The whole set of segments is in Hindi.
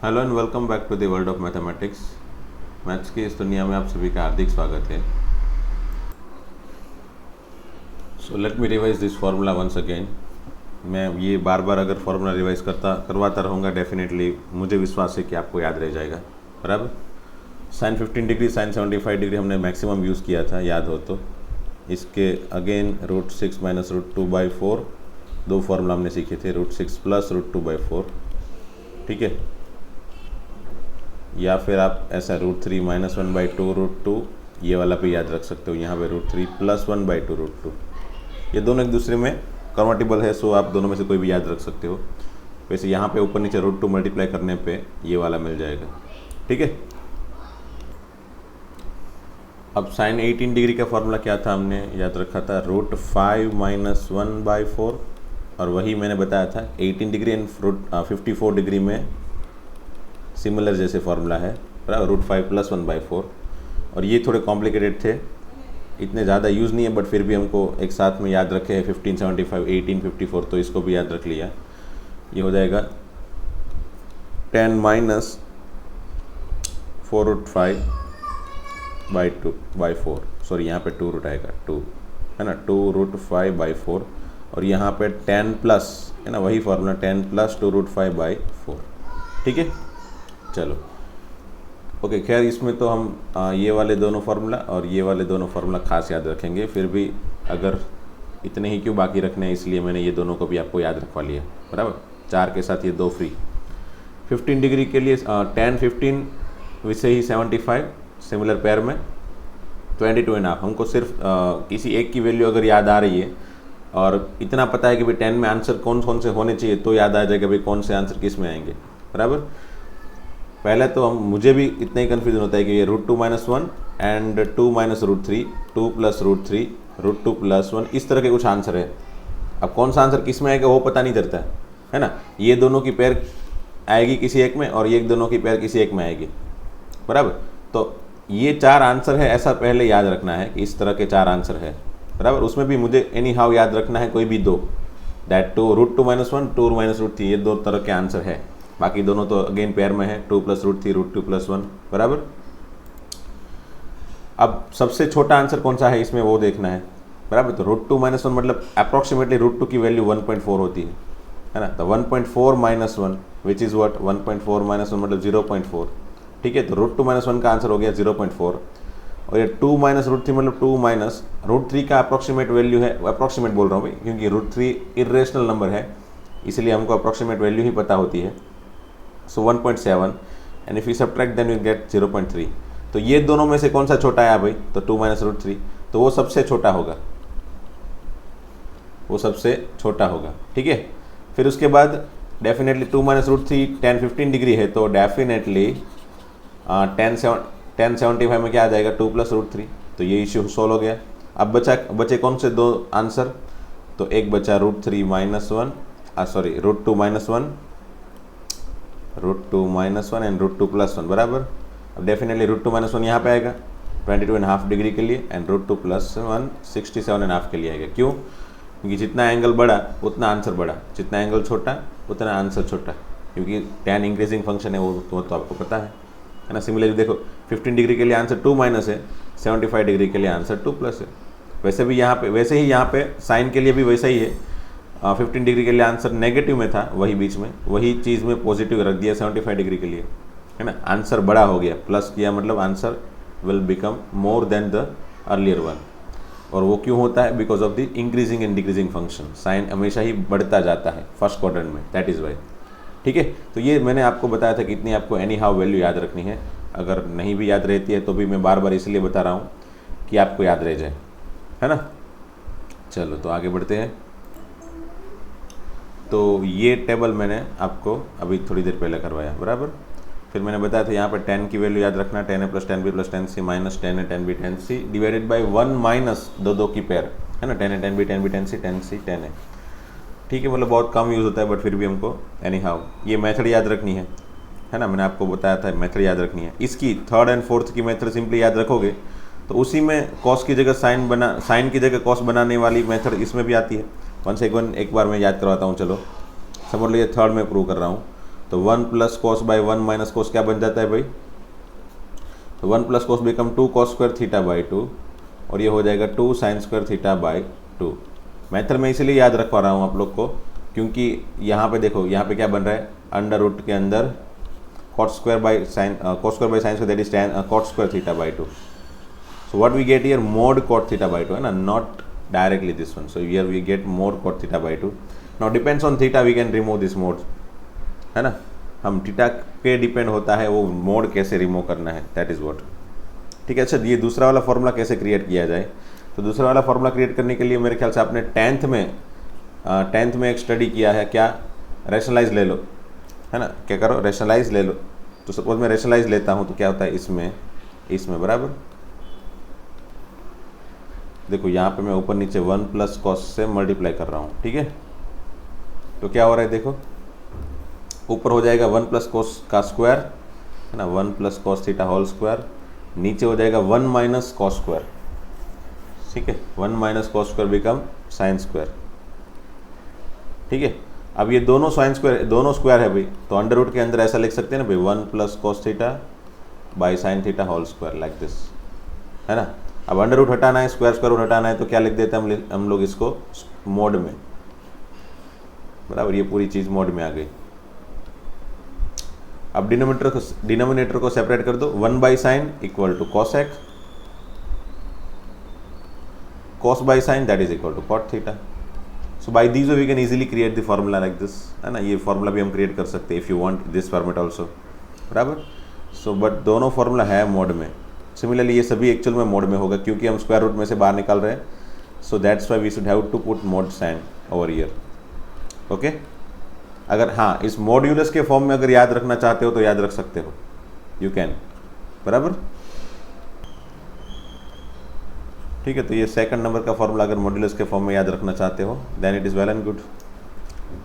Hello and welcome back to the world of mathematics. Maths की इस दुनिया में आप सभी का हार्दिक स्वागत है। So let me revise this formula once again. मैं ये बार बार अगर फार्मूला रिवाइज करवाता रहूँगा, डेफिनेटली मुझे विश्वास है कि आपको याद रह जाएगा। बराबर। साइन 15 डिग्री, साइन 75 डिग्री हमने मैक्सिमम यूज़ किया था, याद हो तो। इसके अगेन √6 माइनस √2/4 दो फार्मूला हमने सीखे थे, √6 प्लस √2/4। ठीक है, या फिर आप ऐसा √3 माइनस 1/2 √2 ये वाला भी याद रख सकते हो। यहाँ पे √3 प्लस 1/2 √2, ये दोनों एक दूसरे में कन्वर्टिबल है, सो आप दोनों में से कोई भी याद रख सकते हो। वैसे यहाँ पे ऊपर नीचे √2 मल्टीप्लाई करने पे ये वाला मिल जाएगा। ठीक है, अब साइन 18 डिग्री का फॉर्मूला क्या था, हमने याद रखा था √5 माइनस 1/4, और वही मैंने बताया था 18 डिग्री एंड 54 डिग्री में सिमिलर जैसे फार्मूला है, बराबर, √5 प्लस 1/4। और ये थोड़े कॉम्प्लिकेटेड थे, इतने ज़्यादा यूज़ नहीं है, बट फिर भी हमको एक साथ में याद रखे 1575, 1854, तो इसको भी याद रख लिया। ये हो जाएगा 10 माइनस 4√5/4, सॉरी यहाँ पे 2 रूट आएगा, 2 है ना, 2√5/4, और यहाँ पे 10 प्लस है ना, वही फार्मूला 10 प्लस 2√5/4। ठीक है, चलो ओके। खैर इसमें तो हम ये वाले दोनों फार्मूला और ये वाले दोनों फार्मूला खास याद रखेंगे, फिर भी अगर इतने ही क्यों बाकी रखने हैं, इसलिए मैंने ये दोनों को भी आपको याद रखवा लिया। बराबर, 4 के साथ ये 2 फ्री। 15 डिग्री के लिए 10 15 वैसे ही 75 सिमिलर पेयर में 22.5। हमको सिर्फ किसी एक की वैल्यू अगर याद आ रही है और इतना पता है कि भाई 10 में आंसर कौन कौन से होने चाहिए, तो याद आ जाएगा भाई कौन से आंसर किस में आएंगे। बराबर, पहले तो मुझे भी इतना ही कन्फ्यूजन होता है कि ये √2 minus 1 and 2 minus √3, 2 plus √3, √2 plus 1, इस तरह के कुछ आंसर है। अब कौन सा आंसर किस में आएगा वो पता नहीं चलता है ना। ये दोनों की पेयर आएगी किसी एक में, और ये दोनों की पेयर किसी एक में आएगी। बराबर, तो ये 4 आंसर है, ऐसा पहले याद रखना है कि इस तरह के 4 आंसर है। बराबर, उसमें भी मुझे एनी हाउ याद रखना है कोई भी 2, दैट √2 माइनस 1, 2 माइनस √3, ये 2 तरह के आंसर है। बाकी दोनों तो अगेन पेयर में है, 2 प्लस √3, √2 प्लस 1। बराबर, अब सबसे छोटा आंसर कौन सा है इसमें वो देखना है। बराबर, तो √2 माइनस 1 मतलब अप्रॉक्सीमेटली √2 की वैल्यू 1.4 होती है ना। तो 1.4 minus 1 which is what, 1.4 minus 1 मतलब 0.4। ठीक है, तो √2 माइनस 1 का आंसर हो गया 0.4, और ये 2 माइनस √3 मतलब 2 माइनस √3 का अप्रॉक्सीमेट वैल्यू है, अप्रॉक्सीमेट बोल रहा हूँ भाई क्योंकि √3 इरेशनल नंबर है, इसलिए हमको अप्रॉक्सीमेट वैल्यू ही पता होती है। So 1.7 and if you subtract then you get 0.3। तो ये दोनों में से कौन सा छोटा है भाई, तो 2 माइनस √3, तो वो सबसे छोटा होगा, वो सबसे छोटा होगा। ठीक है, फिर उसके बाद डेफिनेटली 2 माइनस √3 10 15 डिग्री है, तो डेफिनेटली 1075 में क्या आ जाएगा, 2 प्लस √3, तो ये इश्यू सोल्व हो गया। अब बचे कौन से 2 आंसर, तो एक बचा √3 minus 1, sorry √2 minus 1, √2 minus 1 and √2 plus 1। बराबर, अब डेफिनेटली √2 माइनस 1 यहाँ पे आएगा 22.5 डिग्री के लिए, एंड √2 प्लस 1 67.5 के लिए आएगा। क्यों, क्योंकि जितना एंगल बढ़ा उतना आंसर बढ़ा, जितना एंगल छोटा उतना आंसर छोटा, क्योंकि tan इंक्रीजिंग फंक्शन है, वो तो आपको पता है ना। सिमिलरली देखो 15 डिग्री के लिए आंसर 2 माइनस है, 75 डिग्री के लिए आंसर 2 प्लस है। वैसे भी यहाँ पे, वैसे ही यहाँ पे साइन के लिए भी वैसा ही है। 15 डिग्री के लिए आंसर नेगेटिव में था, वही बीच में वही चीज़ में पॉजिटिव रख दिया 75 डिग्री के लिए, है ना। आंसर बड़ा हो गया, प्लस किया मतलब answer will become more than the earlier one. और वो क्यों होता है, because of the increasing and decreasing function. Sine हमेशा ही बढ़ता जाता है फर्स्ट क्वाड्रेंट में, दैट इज़ वाई। ठीक है, तो ये मैंने आपको बताया था कि इतनी आपको एनी हाउ वैल्यू याद रखनी है। अगर नहीं भी याद रहती है तो भी मैं बार बार इसलिए बता रहा हूँ कि आपको याद रह जाए, है ना। चलो तो आगे बढ़ते हैं। तो ये टेबल मैंने आपको अभी थोड़ी देर पहले करवाया। बराबर, फिर मैंने बताया था यहाँ पर 10 की वैल्यू याद रखना, 10a plus 10b plus 10c minus 10a 10b 10c divided by 1 minus 2 की पेयर, है ना, 10a 10b 10b 10c 10c 10a। ठीक है, मतलब बहुत कम यूज़ होता है, बट फिर भी हमको एनी हाउ ये मेथड याद रखनी है ना। मैंने आपको बताया था मेथड याद रखनी है। इसकी 3rd एंड 4th की मेथड सिंपली याद रखोगे तो उसी में कॉस की जगह साइन की जगह कॉस बनाने वाली मेथड इसमें भी आती है। एक बार मैं याद करवाता हूँ। चलो समझ लीजिए 3rd में प्रूव कर रहा हूँ। तो तो 1 plus cos by 1 minus cos क्या बन जाता है भाई, तो 1 plus cos become 2 cos square theta by 2 और ये हो जाएगा 2 sign square theta by 2। Method में इसलिए याद रखवा रहा हूँ आप लोग को क्योंकि यहाँ पे देखो, यहाँ पे क्या बन रहा है, अंडर रूट के अंदर cot square by sin square that is tan cot square theta by 2. So what we get here, mod cot theta by 2 है ना, not directly this one. So here we get mod cot theta by 2. Now depends on theta we can remove this mod है ना, हम थीटा पे डिपेंड होता है वो मोड कैसे रिमूव करना है, दैट इज़ व्हाट। ठीक है। अच्छा, ये दूसरा वाला फॉर्मूला कैसे क्रिएट किया जाए, तो दूसरा वाला फॉर्मूला क्रिएट करने के लिए मेरे ख्याल से आपने टेंथ में एक स्टडी किया है, क्या, रैशनलाइज ले लो है ना, क्या करो, रैशनलाइज ले लो। तो सपोज मैं रैशनलाइज लेता हूँ तो क्या होता है, इसमें बराबर देखो यहाँ पे मैं ऊपर नीचे 1 प्लस कॉस से मल्टीप्लाई कर रहा हूँ। ठीक है, तो क्या हो रहा है देखो, ऊपर हो जाएगा 1 प्लस कॉस का स्क्वायर है ना, 1 plus cos theta whole square, नीचे हो जाएगा 1 माइनस कॉस स्क्वायर। ठीक है, 1 minus cos square become sine square. ठीक है, अब ये दोनों स्क्वायर है भाई, तो अंडर रूट के अंदर ऐसा लिख सकते हैं ना भाई, 1 plus cos theta by sine theta whole square like this है ना। अब अंडर रूट हटाना है, स्क्वायर रूट हटाना है, तो क्या लिख देते हैं हम लोग इसको मोड में, बराबर, ये पूरी चीज़ मोड में आ गई। अब डिनोमिनेटर को सेपरेट कर दो, 1 by sine equal to cosec, cos by sine that is equal to cot theta. So by these we can easily create the formula like this है ना, ये फॉर्मूला भी हम क्रिएट कर सकते हैं if you want this format also, बराबर। सो बट दोनों फॉर्मूला है मोड में। सिमिलरली ये सभी एक्चुअल में मोड में होगा क्योंकि हम स्क्वायर रूट में से बाहर निकाल रहे हैं, so that's why we should have to put mod sine over here. Okay, अगर हाँ इस मॉड्यूलस के फॉर्म में अगर याद रखना चाहते हो तो याद रख सकते हो, यू कैन, बराबर। ठीक है, तो ये सेकंड नंबर का फॉर्मूला अगर मॉड्यूलस के फॉर्म में याद रखना चाहते हो then it is well and good.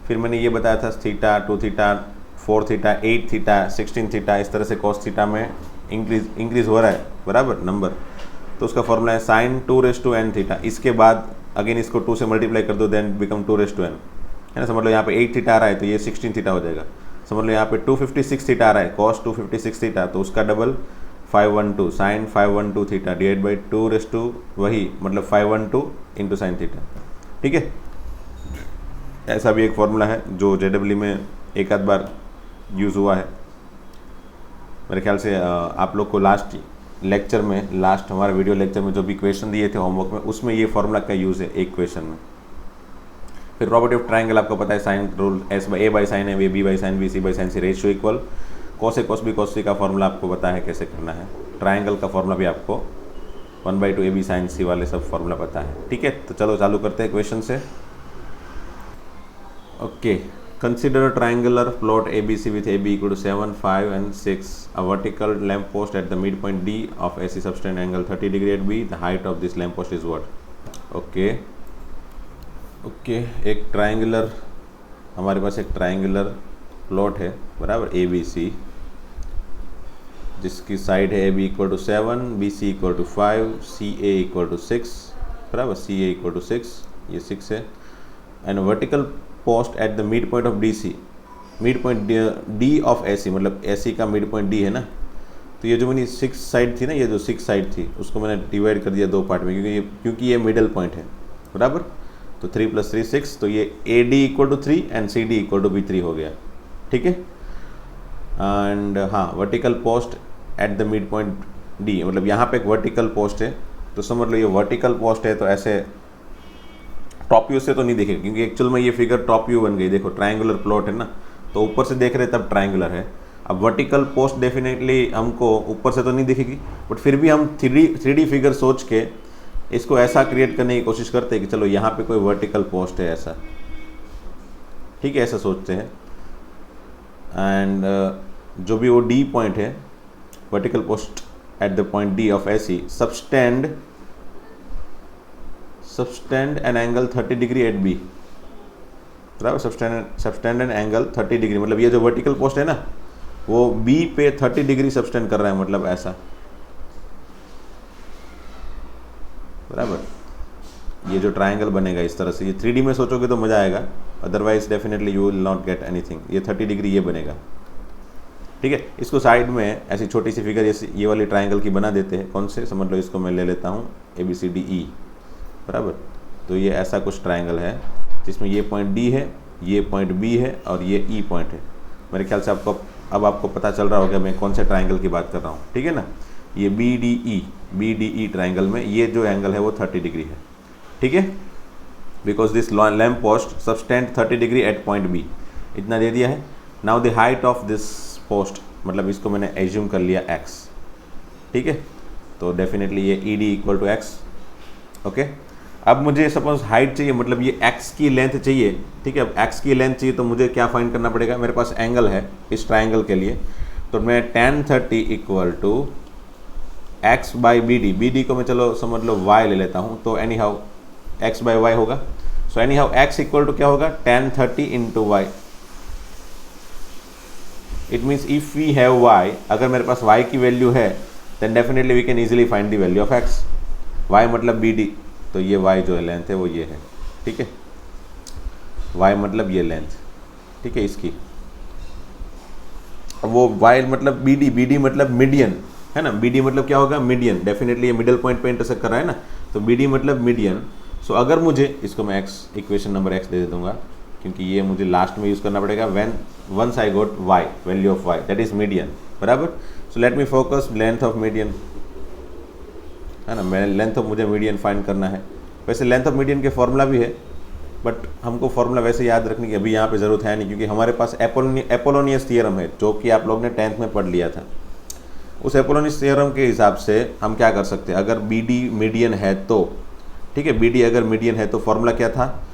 फिर मैंने ये बताया था theta, 2 theta, 4 theta, 8 theta, 16 theta, इस तरह से कॉस थीटा में इंक्रीज हो रहा है, बराबर, नंबर। तो उसका फॉर्मूला है साइन 2n थीटा, इसके बाद अगेन इसको 2 से मल्टीप्लाई कर दो देन बिकम 2n है ना। समझ लो यहाँ पे 8 थीटा आ रहा है तो ये 16 थीटा हो जाएगा। समझ लो यहाँ पे 256 थीटा आ रहा है, कॉस 256 थीटा, तो उसका double 512 sine 512 theta divide by 2 वही मतलब 512 इंटू साइन थीटा। ठीक है, ऐसा भी एक फॉर्मूला है जो JEE में एक आध बार यूज़ हुआ है मेरे ख्याल से। आप लोग को लास्ट हमारा वीडियो लेक्चर में जो भी क्वेश्चन दिए थे होमवर्क में, उसमें ये फॉर्मूला का यूज़ है एक क्वेश्चन में। फिर प्रॉपर्टी ऑफ ट्राइंगल आपको पता है, sine rule A by sine A, B by sine B, C by sine C ratio equal cos A cos B cos C का फॉर्मूला आपको पता है कैसे करना है। ट्राइंगल का फॉर्मूला भी आपको 1/2 AB साइन C वाले सब फॉर्मूला पता है। ठीक है, तो चलो चालू करते हैं क्वेश्चन से। Okay, consider a triangular plot ABC with AB equal to 7, 5 and 6, a vertical lamp post at the midpoint D of AC subtend angle 30 degree at B, the height of this lamp post is what? Okay, एक ट्राइंगुलर, हमारे पास एक ट्राइंगुलर प्लॉट है, बराबर, ABC, जिसकी साइड है AB equal to 7, BC equal to 5, CA equal to 6, बराबर, CA इक्वल टू 6, ये 6 है, and vertical post at the mid point of DC, mid point D of AC, मतलब AC का मिड पॉइंट D है ना। तो ये जो मेरी 6 साइड थी ना, ये जो 6 साइड थी उसको मैंने डिवाइड कर दिया 2 पार्ट में क्योंकि ये मिडल पॉइंट है, बराबर। तो 3 + 3 6, तो ये AD equal to 3 and CD equal to B3 हो गया। ठीक है, एंड हाँ, vertical post at the mid point D, मतलब यहाँ पे एक वर्टिकल पोस्ट है, तो समझ लो ये वर्टिकल पोस्ट है, तो ऐसे टॉप व्यू से तो नहीं दिखेगा क्योंकि एक्चुअल में ये फिगर टॉप व्यू बन गई। देखो ट्राइंगुलर प्लॉट है ना, तो ऊपर से देख रहे तब ट्राइंगुलर है। अब वर्टिकल पोस्ट डेफिनेटली हमको ऊपर से तो नहीं दिखेगी, बट फिर भी हम 3D फिगर सोच के इसको ऐसा क्रिएट करने की कोशिश करते हैं कि चलो यहाँ पे कोई वर्टिकल पोस्ट है ऐसा, ठीक है, ऐसा सोचते हैं। एंड जो भी वो D पॉइंट है, vertical post at the point D of AC subtend an angle 30 degree at B, बराबर, सबटेंड एन एंगल 30 डिग्री, मतलब ये जो वर्टिकल पोस्ट है ना वो B पे 30 डिग्री सबटेंड कर रहा है, मतलब ऐसा, बराबर। ये जो ट्राइंगल बनेगा इस तरह से, ये 3D में सोचोगे तो मज़ा आएगा, otherwise definitely you will not get anything. ये 30 डिग्री ये बनेगा, ठीक है। इसको साइड में ऐसी छोटी सी फिगर ये वाली ट्राइंगल की बना देते हैं। कौन से, समझ लो इसको मैं ले लेता हूँ ABCDE, बराबर। तो ये ऐसा कुछ ट्राइंगल है जिसमें ये पॉइंट D है, ये पॉइंट B है और ये E पॉइंट है। मेरे ख्याल से आपको पता चल रहा होगा मैं कौन से ट्राइंगल की बात कर रहा हूँ, ठीक है ना। ये BDE ट्राइंगल में ये जो एंगल है वो 30 डिग्री है, ठीक है। Because this lamp post subtended 30 degree at point B, इतना दे दिया है। Now the height of this post, मतलब इसको मैंने एज्यूम कर लिया x, ठीक है। तो डेफिनेटली ये ED equal to x, okay. अब मुझे सपोज हाइट चाहिए, मतलब ये x की लेंथ चाहिए, ठीक है। अब x की लेंथ चाहिए तो मुझे क्या फाइंड करना पड़ेगा, मेरे पास एंगल है इस ट्राइंगल के लिए, तो मैं tan 30 equal to x by BD को मैं चलो समझ लो y ले लेता हूँ, तो anyhow x by y होगा। So anyhow x equal to क्या होगा, tan 30 into y। It means if we have y, अगर मेरे पास y की वैल्यू है then definitely we can easily find the value of x। y मतलब BD, तो ये y जो है लेंथ है वो ये है, ठीक है। y मतलब ये लेंथ, ठीक है इसकी। वो y मतलब BD मतलब मीडियन है ना। BD मतलब क्या होगा, मीडियन। डेफिनेटली ये मिडल पॉइंट पे इंटरसेक्ट कर रहा है ना, तो BD मतलब मीडियन। सो अगर मुझे इसको मैं x, इक्वेशन नंबर x दे दूंगा, क्योंकि ये मुझे लास्ट में यूज़ करना पड़ेगा when once I got y, value of y that is median, बराबर। So let me focus length of median, है ना। मैं लेंथ ऑफ मुझे मीडियन फाइंड करना है। वैसे लेंथ ऑफ मीडियन के फॉर्मूला भी है, बट हमको फॉर्मूला वैसे याद रखने की अभी यहाँ पे ज़रूरत है नहीं, क्योंकि हमारे पास एपोलोनियस थियरम है जो कि आप लोग ने 10th में पढ़ लिया था। उस एपोलोनियस थियरम के हिसाब से हम क्या कर सकते हैं, अगर BD मीडियन है तो, ठीक है, BD अगर मीडियन है तो फॉर्मूला क्या था,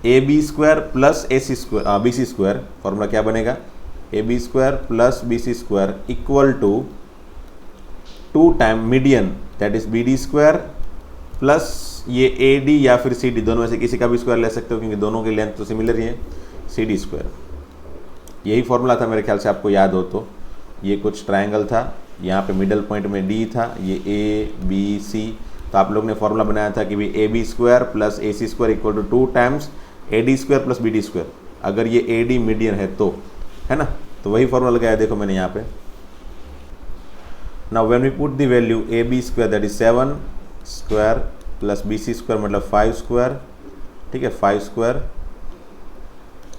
AB square plus BC square. Formula क्या बनेगा, AB square plus BC square equal to 2 time median that is BD square plus ये AD या फिर CD, दोनों में से किसी का भी स्क्वायर ले सकते हो क्योंकि दोनों की लेंथ तो सिमिलर ही है, CD स्क्वायर। यही फॉर्मूला था मेरे ख्याल से, आपको याद हो तो। ये कुछ ट्राइंगल था, यहाँ पे मिडल पॉइंट में D था, ये ABC, तो आप लोग ने फॉर्मूला बनाया था कि भी AB square plus AC square equal to 2 times AD square plus BD square, अगर ये AD मीडियन है तो, है ना। तो वही फॉर्मूला लगाया देखो मैंने यहाँ पे। Now when we put the value AB square that is 7 square plus BC square मतलब 5 स्क्वायर, ठीक है, 5 square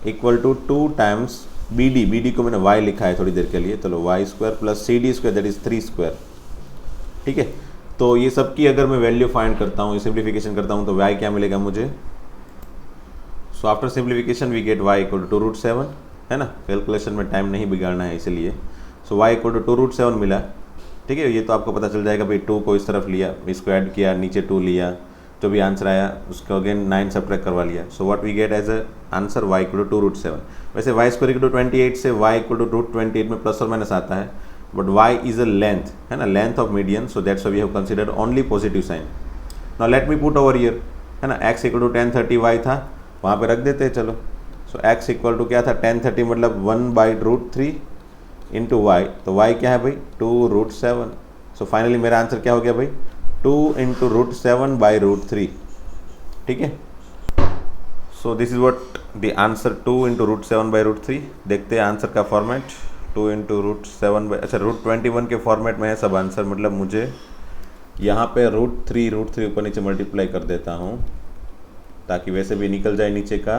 equal to 2 times BD को मैंने y लिखा है थोड़ी देर के लिए, चलो y square plus CD square that is 3 square, ठीक है। तो ये सब की अगर मैं वैल्यू फाइंड करता हूँ, सिंप्लीफिकेशन करता हूँ, तो y क्या मिलेगा मुझे। So after simplification we get y equal to √7, है ना। कैलकुलेशन में टाइम नहीं बिगाड़ना है इसलिए। सो y इक्वल टू 2√7 मिला, ठीक है। ये तो आपको पता चल जाएगा भाई, 2 को इस तरफ लिया, इसको ऐड किया, नीचे 2 लिया, जो भी आंसर आया उसको अगेन 9 सब्ट्रैक्ट करवा लिया। So what we get as a answer y equal to 2√7। वैसे y स्क्वायर इक्वल टू 28 से y इक्वल टू √28 में प्लस और माइनस आता है, but y is a length, है ना, length of median, so that's why we have considered only positive sign. Now let me put over here, है ना, x इक्वल टू 1030y था, वहाँ पे रख देते हैं चलो। सो x इक्वल टू क्या था, 1030 मतलब 1/√3 इंटू y, तो y क्या है भाई 2√7। सो फाइनली मेरा आंसर क्या हो गया भाई, 2 इंटू √7/√3, ठीक है। So this is what the answer, 2 into √7/√3। देखते हैं आंसर का फॉर्मेट, 2 इंटू √7, अच्छा √21 के फॉर्मेट में है सब आंसर, मतलब मुझे यहाँ पे √3 ऊपर नीचे मल्टीप्लाई कर देता हूँ ताकि वैसे भी निकल जाए नीचे का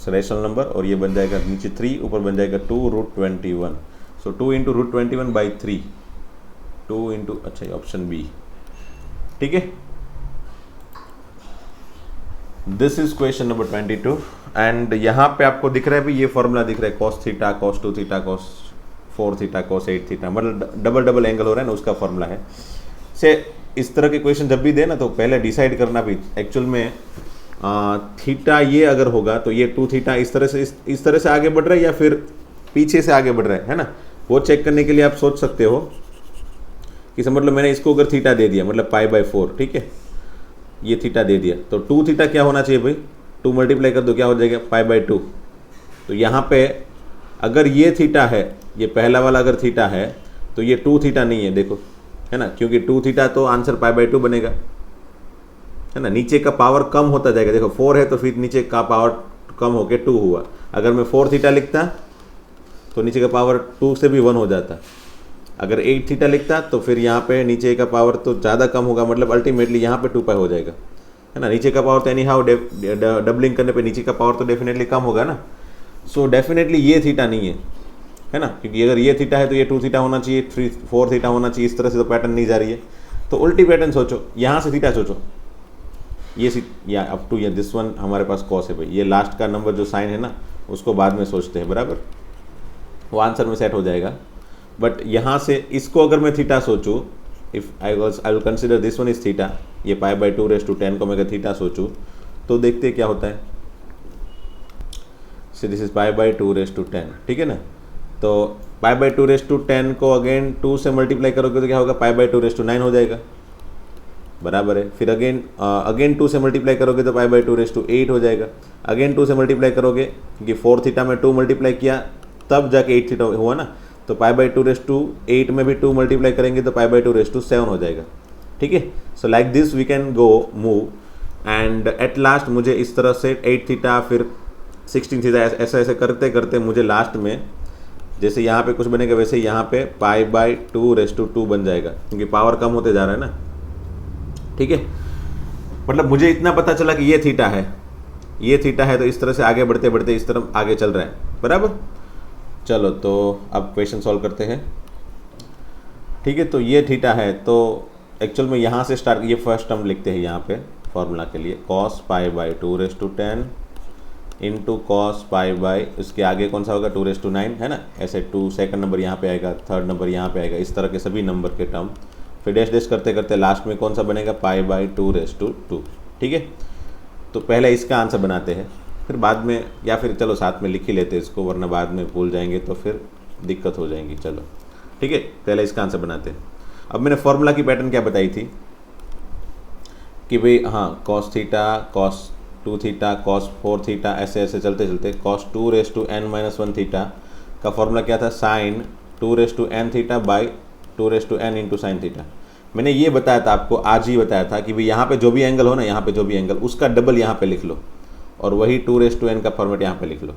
रेशनल नंबर, और ये बन जाएगा नीचे 3, ऊपर बन जाएगा 2√21। सो 2 इंटू √21/3, 2 इंटू, अच्छा ये ऑप्शन बी, ठीक है। This is question number 22 and यहाँ पे आपको दिख रहा है भी, ये फॉर्मूला दिख रहा है cos theta, cos 2 theta, cos 4 theta, cos 8 theta, मतलब डबल एंगल हो रहा है ना, उसका फॉर्मूला है। से इस तरह के क्वेश्चन जब भी दे ना, तो पहले डिसाइड करना भी एक्चुअल में थीटा ये अगर होगा तो ये 2 थीटा इस तरह से आगे बढ़ रहा है या फिर पीछे से आगे बढ़ रहा है ना। वो चेक करने के लिए आप सोच सकते हो कि समझ लो मैंने इसको अगर थीटा दे दिया, मतलब π/4, ठीक है, ये थीटा दे दिया, तो 2 थीटा क्या होना चाहिए भाई, 2 मल्टीप्लाई कर दो क्या हो जाएगा π/2। तो यहाँ पे अगर ये थीटा है, ये पहला वाला अगर थीटा है तो ये 2 थीटा नहीं है, देखो, है ना, क्योंकि 2 थीटा तो आंसर π/2 बनेगा, है ना। नीचे का पावर कम होता जाएगा, देखो 4 है तो फिर नीचे का पावर कम होके 2 हुआ। अगर मैं 4 थीटा लिखता तो नीचे का पावर 2 से भी 1 हो जाता। अगर 8 थीटा लिखता तो फिर यहाँ पे नीचे का पावर तो ज़्यादा कम होगा, मतलब अल्टीमेटली यहाँ पे 2 पाई हो जाएगा, है ना। नीचे का पावर तो एनी हाउ डबलिंग करने पे नीचे का पावर तो डेफिनेटली कम होगा ना। सो डेफिनेटली ये थीटा नहीं है ना, क्योंकि अगर ये थीटा है तो ये 2 थीटा होना चाहिए, 4 थीटा होना चाहिए। इस तरह से तो पैटर्न नहीं जा रही है, तो उल्टी पैटर्न सोचो, यहाँ से थीटा सोचो, ये या अप टू ये दिस वन हमारे पास कॉस है भाई, ये लास्ट का नंबर जो साइन है ना उसको बाद में सोचते हैं, बराबर, वो आंसर में सेट हो जाएगा। बट यहाँ से इसको अगर मैं थीटा सोचूँ, if I will consider this one is theta, ये पाई बाई 2⁻10 को मैं अगर थीटा सोचूँ तो देखते क्या होता है। So this is pi by 2⁻10, ठीक है ना। तो पाई बाई 2⁻10 को अगेन 2 से मल्टीप्लाई करोगे तो क्या होगा, पाई बाई 2⁻9 हो जाएगा, बराबर है। फिर अगेन 2 से मल्टीप्लाई करोगे तो पाई बाई 2⁻8 हो जाएगा। अगेन 2 से मल्टीप्लाई करोगे क्योंकि 4 थीटा में 2 मल्टीप्लाई किया तब जाके 8 थीटा हुआ ना, तो पाई बाई 2⁸ में भी 2 मल्टीप्लाई करेंगे तो पाई बाई 2�7 हो जाएगा, ठीक है। So like this we can go move and at last मुझे इस तरह से 8 थीटा फिर 16 थीटा ऐसे ऐसे करते करते मुझे लास्ट में जैसे यहाँ पे कुछ बनेगा वैसे यहाँ पे पाई बाई 2⁻2 बन जाएगा, क्योंकि पावर कम होते जा रहा है ना, ठीक है। मतलब मुझे इतना पता चला कि ये थीटा है, ये थीटा है, तो इस तरह से आगे बढ़ते बढ़ते इस तरफ आगे चल रहा है, बराबर। चलो तो अब क्वेश्चन सॉल्व करते हैं, ठीक है। तो ये थीटा है, तो एक्चुअल में यहाँ से स्टार्ट, ये फर्स्ट टर्म लिखते हैं यहाँ पे फॉर्मूला के लिए, cos pi by 2⁻10 into cos pi by, उसके आगे कौन सा होगा 2⁻9, है ना। ऐसे 2 सेकंड नंबर यहाँ पे आएगा, थर्ड नंबर यहाँ पे आएगा, इस तरह के सभी नंबर के टर्म, फिर डैश डैश करते करते लास्ट में कौन सा बनेगा पाई बाई 2⁻2, ठीक है। तो पहले इसका आंसर बनाते हैं, फिर बाद में, या फिर चलो साथ में लिख ही लेते हैं इसको, वरना बाद में भूल जाएंगे तो फिर दिक्कत हो जाएंगी। चलो ठीक है, पहले इसका आंसर बनाते हैं। अब मैंने फॉर्मूला की पैटर्न क्या बताई थी कि भाई हाँ cos theta, cos 2 theta, cos 4 theta, ऐसे ऐसे चलते चलते कॉस 2⁻n-1 थीटा का फॉर्मूला क्या था, sine 2⁻n theta by 2⁻n into sine theta. मैंने ये बताया था आपको, आज ही बताया था कि भाई यहाँ पे जो भी एंगल हो ना, यहाँ पे जो भी एंगल, उसका डबल यहाँ पे लिख लो और वही 2⁻n का फॉर्मेट यहाँ पे लिख लो,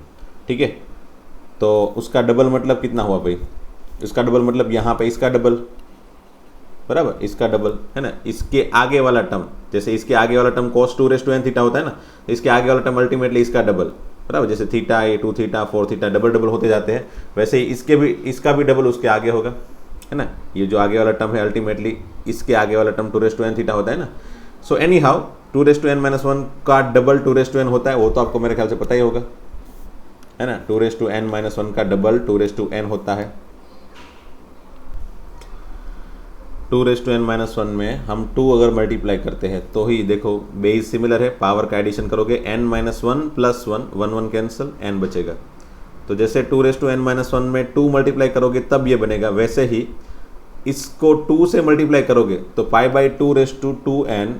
ठीक है। तो उसका डबल मतलब कितना हुआ भाई, इसका डबल मतलब यहाँ पे इसका डबल, बराबर, इसका डबल, है ना। इसके आगे वाला टर्म, जैसे इसके आगे वाला टर्म cos 2⁻n थीटा होता है ना, इसके आगे वाला टर्म अल्टीमेटली इसका डबल, बराबर। जैसे थीटा, ये 2 थीटा, 4 थीटा डबल डबल होते जाते हैं, वैसे ही इसका भी डबल उसके आगे होगा, है ना। ये जो आगे वाला टर्म है अल्टीमेटली इसके आगे वाला टर्म 2⁻n थीटा होता है ना। सो एनी हाउ 2⁻n-1 का डबल 2⁻n होता है, वो तो आपको मेरे ख्याल से पता ही होगा, है ना। 2⁻n-1 का डबल 2⁻n होता है। 2⁻n-1 में हम 2 अगर मल्टीप्लाई करते हैं तो ही देखो बेस सिमिलर है, पावर का एडिशन करोगे n-1 प्लस 1, 1 1 कैंसिल, n बचेगा। तो जैसे 2⁻n-1 में 2 मल्टीप्लाई करोगे तब ये बनेगा, वैसे ही इसको 2 से मल्टीप्लाई करोगे तो pi by 2⁻2n,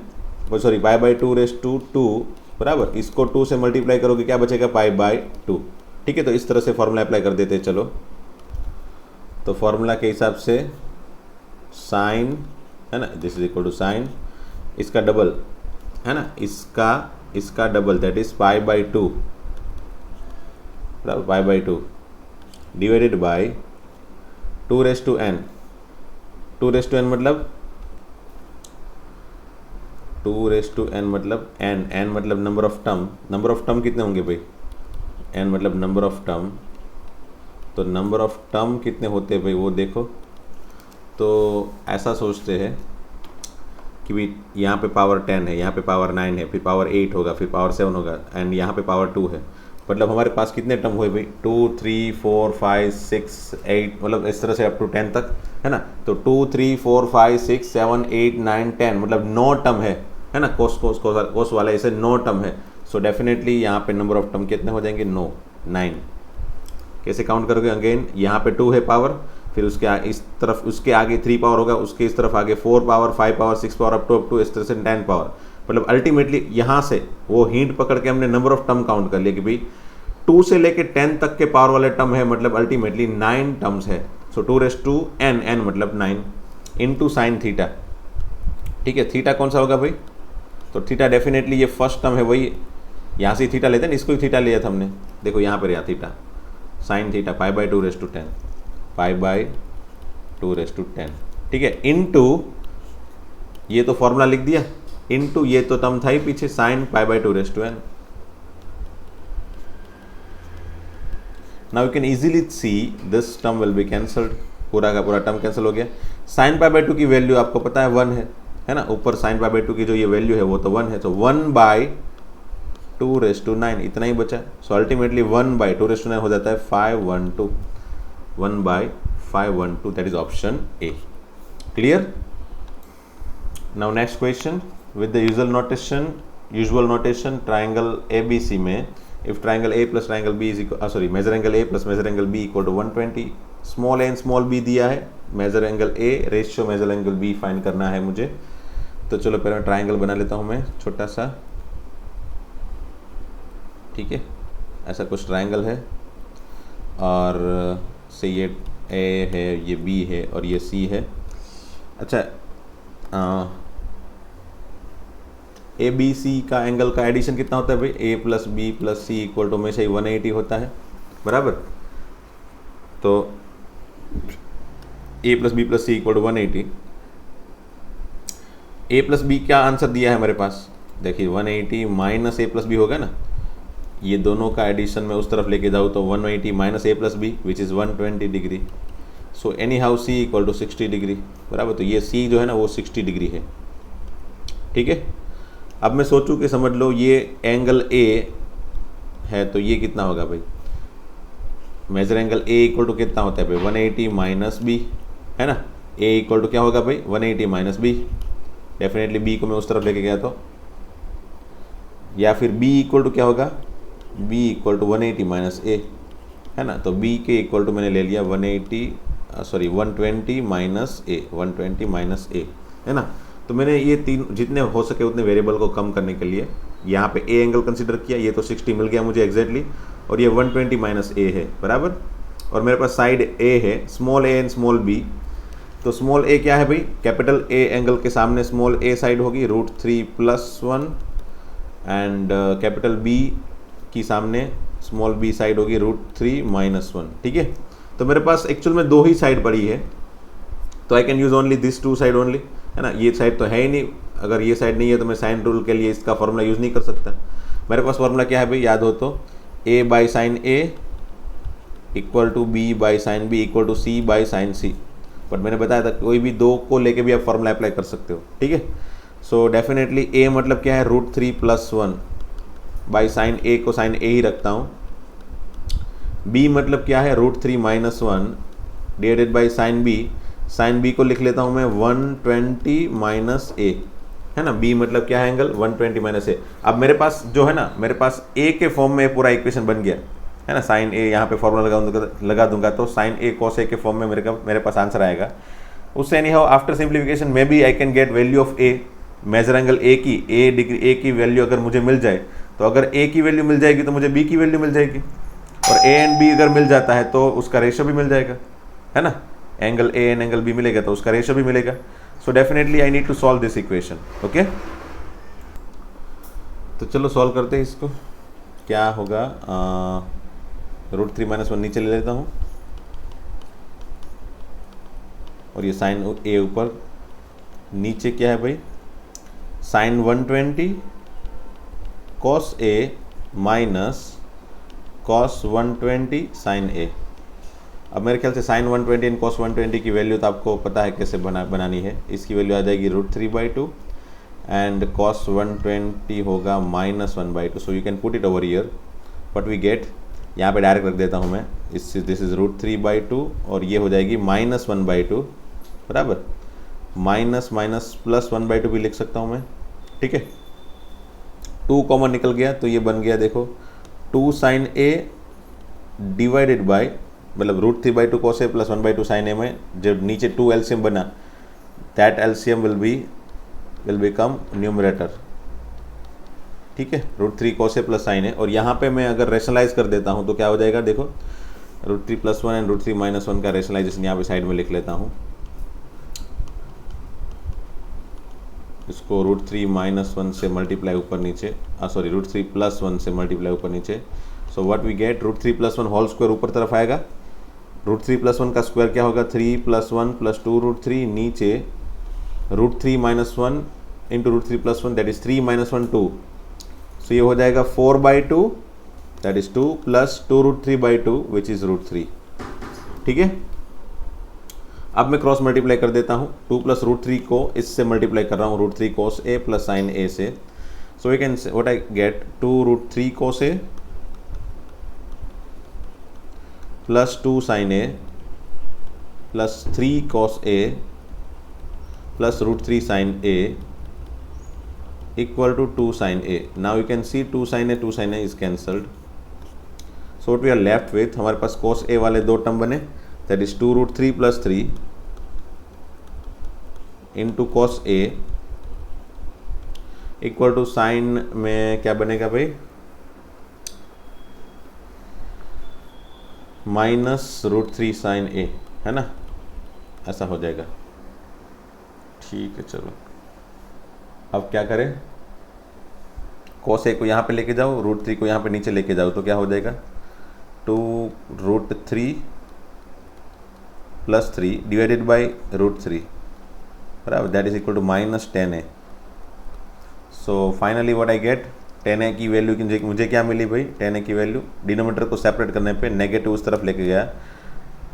sorry pi by 2⁻2, बराबर। इसको 2 से मल्टीप्लाई करोगे क्या बचेगा, पाई बाई 2, ठीक है। तो इस तरह से फॉर्मूला अप्लाई कर देते हैं। चलो तो फॉर्मूला के हिसाब से साइन, है ना, this is equal to sine, इसका डबल, है ना, इसका double that is pi by 2, बराबर, पाई by 2 divided by 2⁻n। 2⁻n मतलब 2⁻n मतलब n मतलब number of term, number of term कितने होंगे भाई, n मतलब नंबर ऑफ टर्म, तो नंबर ऑफ टर्म कितने होते हैं भाई वो देखो। तो ऐसा सोचते हैं कि भाई यहाँ पे पावर 10 है, यहाँ पे पावर 9 है, फिर पावर 8 होगा, फिर पावर 7 होगा, एंड यहाँ पे पावर 2 है। मतलब हमारे पास कितने टर्म हुए भाई, 2 3 4 5 6 8, मतलब इस तरह से अप टू 10 तक, है ना। तो 2 3 4 5 6 7 8 9 10, मतलब 9 टर्म है ना। कोस वाला ऐसे 9 टर्म है। सो डेफिनेटली यहाँ पे नंबर ऑफ टर्म कितने हो जाएंगे, 9। कैसे काउंट करोगे, अगेन यहाँ पे 2 है पावर, फिर उसके इस तरफ उसके आगे 3 पावर होगा, उसके इस तरफ आगे 4 power 5 power 6 power up to इस तरह से 10 पावर। मतलब अल्टीमेटली यहाँ से वो हिंट पकड़ के हमने नंबर ऑफ टर्म काउंट कर लिया कि भाई 2 से लेके 10 तक के पावर वाले टर्म है, मतलब अल्टीमेटली 9 टर्म्स है। सो 2⁻n मतलब 9 इंटू साइन थीटा, ठीक है। थीटा कौन सा होगा भाई, तो थीटा डेफिनेटली ये फर्स्ट टर्म है, वही यहाँ से थीटा लेते हैं ना, इसको ही थीटा लिया था हमने, देखो यहाँ पर यहाँ theta sine theta pi by 2/10, pi by 2/10, ठीक है, इनटू ये तो फॉर्मूला लिख दिया, इनटू ये तो टर्म था ही पीछे sine pi by 2/n। Now you can easily see this term will be cancelled, पूरा का पूरा टर्म कैंसिल हो गया। साइन पाई बाई 2 की वैल्यू आपको पता है 1 है ना, ऊपर साइन पाई बाई 2 की जो ये वैल्यू है वो तो 1 है, तो 1/2/9 इतना ही बचा। सो अल्टीमेटली 1/2/9 हो जाता है 512, 1/512, दैट is option A. Clear? Now next question with the usual notation triangle ABC में if triangle A plus triangle B is equal major angle A plus major angle B equal to 120, small a and small b दिया है, major angle A ratio major angle B find करना है मुझे। तो चलो पहले ट्राइंगल बना लेता हूँ मैं छोटा सा, ठीक है, ऐसा कुछ ट्राइंगल है और से ये A है, ये B है और ये C है। अच्छा ABC का एंगल का एडिशन कितना होता है भाई? A plus B plus C equal to हमेशा ही 180 होता है, बराबर। तो A plus B plus C equal to 180। A plus B क्या आंसर दिया है हमारे पास? देखिए 180 माइनस A प्लस B होगा ना, ये दोनों का एडिशन में उस तरफ लेके जाऊँ तो 180 minus A plus B which is 120 degree. So anyhow C equal to 60 degree, बराबर। तो ये C जो है ना वो 60 डिग्री है, ठीक है। अब मैं सोचूं कि समझ लो ये एंगल A है तो ये कितना होगा भाई? Major angle A equal to कितना होता है भाई? 180 माइनस B, है ना। A इक्वल टू क्या होगा भाई? 180 माइनस B। डेफिनेटली B को मैं उस तरफ लेके गया तो, या फिर B इक्वल टू क्या होगा? B equal to 180 minus A, है ना। तो B के इक्वल टू मैंने ले लिया 120 माइनस A, 120 माइनस A, है ना। तो मैंने ये तीन जितने हो सके उतने वेरिएबल को कम करने के लिए यहाँ पे A एंगल कंसीडर किया, ये तो 60 मिल गया मुझे एग्जैक्टली, और ये 120 माइनस A है, बराबर। और मेरे पास साइड A है, small a and small b। तो स्मॉल a क्या है भाई? कैपिटल A एंगल के सामने स्मॉल a साइड होगी √3+1 एंड कैपिटल B की सामने स्मॉल b साइड होगी √3-1, ठीक है। तो मेरे पास एक्चुअल में दो ही साइड पड़ी है, तो I can use only this two side only, है ना। ये साइड तो है ही नहीं, अगर ये साइड नहीं है तो मैं साइन रूल के लिए इसका फॉर्मूला यूज़ नहीं कर सकता। मेरे पास फॉर्मूला क्या है भाई? याद हो तो A by sine A equal to B by sine B equal to C by sine C। But मैंने बताया था कोई भी दो को लेके भी आप फॉर्मूला अप्लाई कर सकते हो, ठीक है। सो डेफिनेटली A मतलब क्या है? √3+1 बाई साइन A को साइन A ही रखता हूँ। B मतलब क्या है? √3-1 divided by sine B। Sine B को लिख लेता हूँ मैं 120 माइनस A, है ना। B मतलब क्या है? Angle 120 minus A। अब मेरे पास जो है ना, मेरे पास A के फॉर्म में पूरा इक्वेशन बन गया, है ना। साइन A यहाँ पे फॉर्मूला लगा दूंगा तो साइन A cos A के फॉर्म में मेरे पास आंसर आएगा। उससे anyhow after simplification maybe I can get value of A, major angle A की, A की वैल्यू अगर मुझे मिल जाए तो अगर A की वैल्यू मिल जाएगी तो मुझे B की वैल्यू मिल जाएगी, और A एंड B अगर मिल जाता है तो उसका रेशियो भी मिल जाएगा, है ना। Angle A and angle B मिलेगा तो उसका रेशियो भी मिलेगा। So definitely I need to solve this equation, okay. तो चलो सॉल्व करते हैं इसको। क्या होगा? √3-1 नीचे ले लेता हूँ और ये साइन A ऊपर, नीचे क्या है भाई? Sine 120 cos A minus cos 120 sine A। अब मेरे ख्याल से साइन 120 एंड cos 120 की वैल्यू तो आपको पता है कैसे बनानी है। इसकी वैल्यू आ जाएगी √3/2 एंड cos 120 होगा -1/2। So you can put it over here, what we get, यहाँ पे डायरेक्ट रख देता हूँ मैं, दिस इज √3/2 और ये हो जाएगी -1/2, बराबर। माइनस प्लस 1/2 भी लिख सकता हूँ मैं, ठीक है। 2 कॉमन निकल गया तो ये बन गया, देखो 2 साइन A डिवाइडेड बाई, मतलब √3/2 cos A प्लस 1/2 साइन A में जब नीचे 2 एलसीएम बना, that LCM will become numerator, ठीक है। √3 cos A plus sine A। और यहाँ पे मैं अगर रेशनलाइज कर देता हूँ तो क्या हो जाएगा? देखो √3+1 एंड √3-1 का रेशनलाइजेशन यहाँ पे साइड में लिख लेता हूँ। इसको √3-1 से मल्टीप्लाई ऊपर नीचे, √3+1 से मल्टीप्लाई ऊपर नीचे। So what we get, √3 + 1 whole square ऊपर तरफ आएगा, √3 + 1 का स्क्वायर क्या होगा, 3 + 1 + 2 √3, नीचे √3 - 1 इंटू √3 + 1 दैट इज 3 - 1 2, सो ये हो जाएगा 4/2 that is 2 plus 2 √3/2 which is √3। ठीक है, अब मैं क्रॉस मल्टीप्लाई कर देता हूँ, 2 + √3 को इससे मल्टीप्लाई कर रहा हूँ, √3 cos A + sin A से, so we can say what I get 2 √3 cos A + 2 sin A + 3 cos A + √3 sin A equal to 2 sin A। Now you can see 2 sin A is cancelled, so what we are left with, हमारे पास cos A वाले दो टर्म बने, that is 2 √3 + 3 into cos A equal to sine में क्या बनेगा भाई, -√3 sin A, है ना, ऐसा हो जाएगा। ठीक है, चलो अब क्या करें, cos A को यहाँ पे लेके जाओ, √3 को यहाँ पे नीचे लेके जाओ, तो क्या हो जाएगा, 2 √3 + 3 डिवाइडेड बाई √3 बराबर, that is equal to -10A। So finally what I get, 10A की वैल्यू मुझे क्या मिली भाई, 10A की वैल्यू डिनोमिनेटर को सेपरेट करने पे नेगेटिव उस तरफ लेके गया,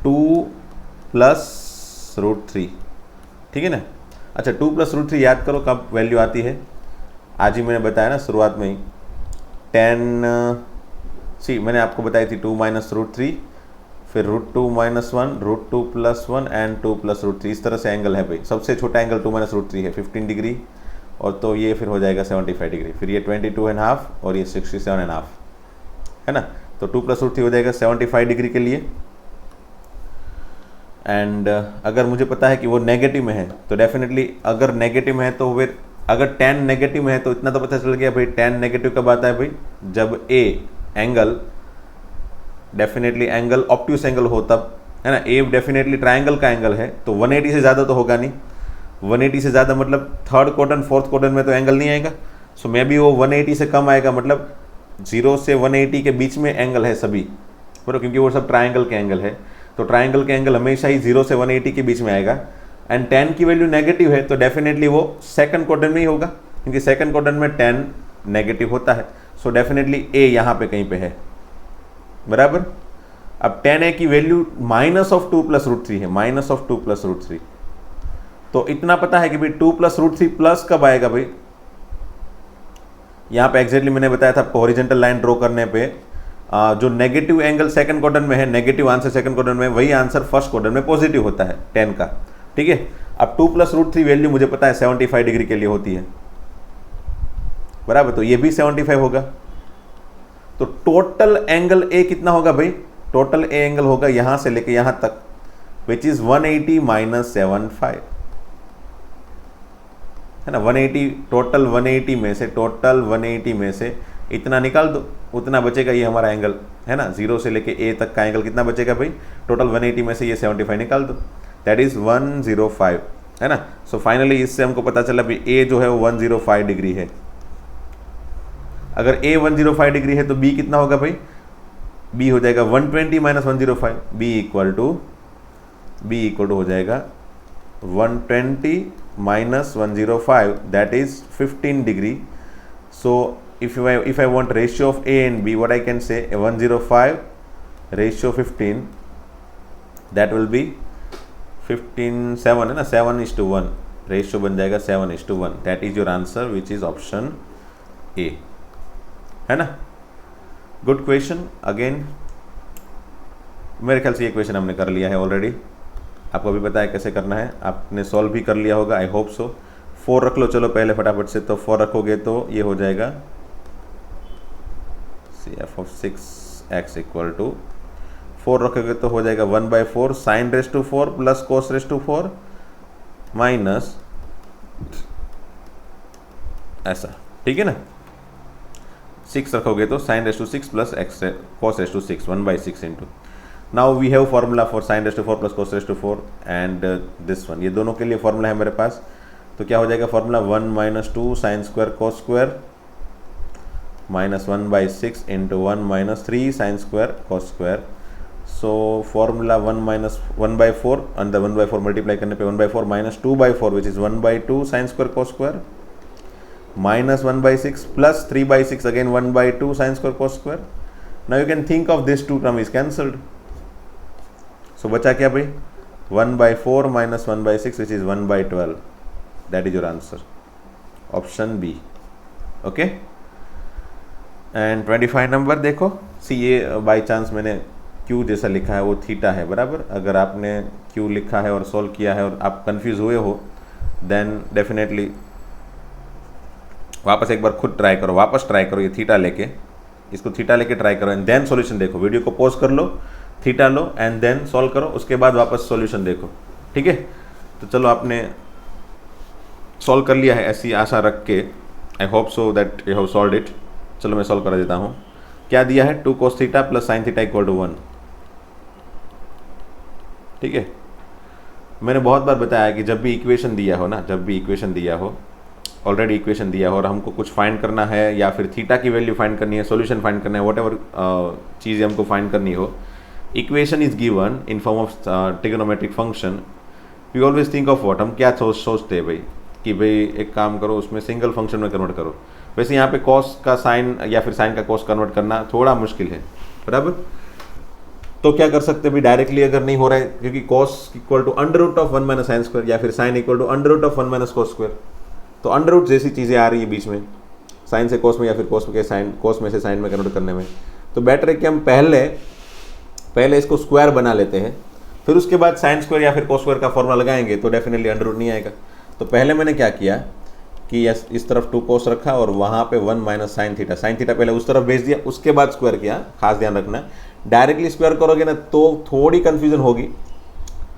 2 + √3, ठीक है ना। अच्छा, 2 + √3 याद करो कब वैल्यू आती है, आज ही मैंने बताया ना शुरुआत में ही, 10 मैंने आपको बताई थी 2 - √3, फिर √2 - 1, √2 + 1 एंड 2 + √3, इस तरह से एंगल है भाई। सबसे छोटा एंगल 2 - √3 है 15 डिग्री, और तो ये फिर हो जाएगा 75 डिग्री, फिर ये 22.5 और ये 67.5, है ना। तो 2 + √3 हो जाएगा 75 डिग्री के लिए। एंड अगर मुझे पता है कि वो नेगेटिव में है, तो डेफिनेटली अगर नेगेटिव में है तो फिर अगर tan नेगेटिव में है तो इतना तो पता चल गया भाई, tan नेगेटिव कब आता है भाई, जब A angle definitely angle obtuse angle हो तब, है ना। A डेफिनेटली ट्रायंगल का एंगल है, तो 180 से ज़्यादा तो होगा नहीं, 180 से ज़्यादा मतलब थर्ड क्वाड्रेंट फोर्थ क्वाड्रेंट में तो एंगल नहीं आएगा, सो मे बी वो 180 से कम आएगा, मतलब 0 से 180 के बीच में एंगल है सभी, बराबर, क्योंकि वो सब ट्रायंगल के एंगल है, तो ट्रायंगल के एंगल हमेशा ही 0 से 180 के बीच में आएगा। एंड tan की वैल्यू नेगेटिव है, तो डेफिनेटली वो सेकंड क्वाड्रेंट में ही होगा, क्योंकि सेकंड क्वाड्रेंट में tan नेगेटिव होता है, सो डेफिनेटली A यहाँ पे कहीं पे है, बराबर। अब tan A की वैल्यू -2 + √3 है, -2 + √3, तो इतना पता है कि भाई 2 + √3 प्लस कब आएगा भाई, यहाँ पे एग्जैक्टली मैंने बताया था आपको, हॉरिजॉन्टल लाइन ड्रॉ करने पे जो नेगेटिव एंगल सेकंड क्वाड्रेंट में है, नेगेटिव आंसर सेकंड क्वाड्रेंट में, वही आंसर फर्स्ट क्वाड्रेंट में पॉजिटिव होता है tan का, ठीक है। अब 2 + √3 वैल्यू मुझे पता है 75 डिग्री के लिए होती है, बराबर, तो ये भी 75 होगा, तो टोटल एंगल A कितना होगा भाई, टोटल A एंगल होगा यहां से लेके यहां तक, विच इज 180 - 75, है ना। 180 टोटल 180 में से इतना निकाल दो, उतना बचेगा ये हमारा एंगल, है ना। 0 से लेके A तक का एंगल कितना बचेगा भाई, टोटल 180 में से ये 75 निकाल दो, दैट इज 105, है ना। सो फाइनली इससे हमको पता चला भी A जो है वो 105 डिग्री है। अगर A 105 डिग्री है तो B कितना होगा भाई, B हो जाएगा 120 - 105, B इक्वल टू हो जाएगा 120 - 105, that is 15 degree. So if I want ratio of A and B, what I can say, 105 ratio 15, that will be 15 7, है ना, 7:1 रेशियो बन जाएगा 7:1, that is your answer which is option A, है ना। Good question. अगेन मेरे ख्याल से ये क्वेश्चन हमने कर लिया है ऑलरेडी, आपको अभी पता है कैसे करना है, आपने सॉल्व भी कर लिया होगा, आई होप सो। 4 रख लो चलो पहले फटाफट से, तो 4 रखोगे तो ये हो जाएगा f(6x) इक्वल टू 4 रखोगे तो हो जाएगा 1/4 sin⁴ प्लस cos⁴ माइनस ऐसा, ठीक है ना। 6 रखोगे तो sin⁴ plus cos⁴ 1/6 into. Now we have formula for sin⁴ plus cos⁴ and this one, ये दोनों के लिए फॉर्मूला है मेरे पास। तो क्या हो जाएगा formula, 1 - 2 sin² cos² -1/6 into 1 minus 3 sin square cos square. So formula 1/4 and the 1/4 multiply करने पे 1/4 minus 2/4 which is 1/2 sin square cos square minus 1/6 plus 3/6 again 1/2 sin square cos square. Now you can think of this two term is cancelled. So बचा क्या भाई 1/4 minus 1/6 which is 1/12. That is your answer. Option B. Okay. And 25 number देखो सी ये बाई चांस मैंने Q जैसा लिखा है वो थीटा है बराबर. अगर आपने Q लिखा है और सॉल्व किया है और आप कंफ्यूज हुए हो देन डेफिनेटली वापस एक बार खुद ट्राई करो, वापस ट्राई करो, ये थीटा लेके इसको थीटा लेके ट्राई करो एंड देन सॉल्यूशन देखो. वीडियो को पॉज कर लो, थीटा लो एंड देन सॉल्व करो, उसके बाद वापस सॉल्यूशन देखो. ठीक है. तो चलो आपने सॉल्व कर लिया है ऐसी आशा रख के. I hope so that you have solved it. चलो मैं सॉल्व करा देता हूँ. क्या दिया है 2 cos theta plus sine theta equal to 1. ठीक है. मैंने बहुत बार बताया कि जब भी इक्वेशन दिया हो ना, जब भी इक्वेशन दिया हो, ऑलरेडी इक्वेशन दिया हो और हमको कुछ फाइंड करना है या फिर थीटा की वैल्यू फाइंड करनी है, सॉल्यूशन फाइंड करना है, वॉट एवर चीज़ें हमको फाइंड करनी हो, equation is given in form of trigonometric function. We always think of what, हम क्या सोचते हैं भाई कि भाई एक काम करो उसमें सिंगल फंक्शन में कन्वर्ट करो. वैसे यहाँ पे कॉस का साइन या फिर साइन का कॉस कन्वर्ट करना थोड़ा मुश्किल है बराबर. तो क्या कर सकते हैं भाई डायरेक्टली अगर नहीं हो रहा है क्योंकि cos equal to under root of 1 minus sine square या फिर sine equal to under root of 1 minus cos square. तो अंडर रूट जैसी चीज़ें आ रही है बीच में साइन से कॉस में या फिर कॉस के साइन, कॉस में से साइन में कन्वर्ट करने में. तो बेटर है कि हम पहले इसको स्क्वायर बना लेते हैं, फिर उसके बाद साइन स्क्वायर या फिर कॉस स्क्वायर का फॉर्मूला लगाएंगे तो डेफिनेटली अंडर रूट नहीं आएगा. तो पहले मैंने क्या किया कि इस तरफ 2 cos रखा और वहाँ पे 1 माइनस साइन थीटा पहले उस तरफ भेज दिया, उसके बाद स्क्वायर किया. खास ध्यान रखना, डायरेक्टली स्क्वायर करोगे ना तो थोड़ी कन्फ्यूजन होगी.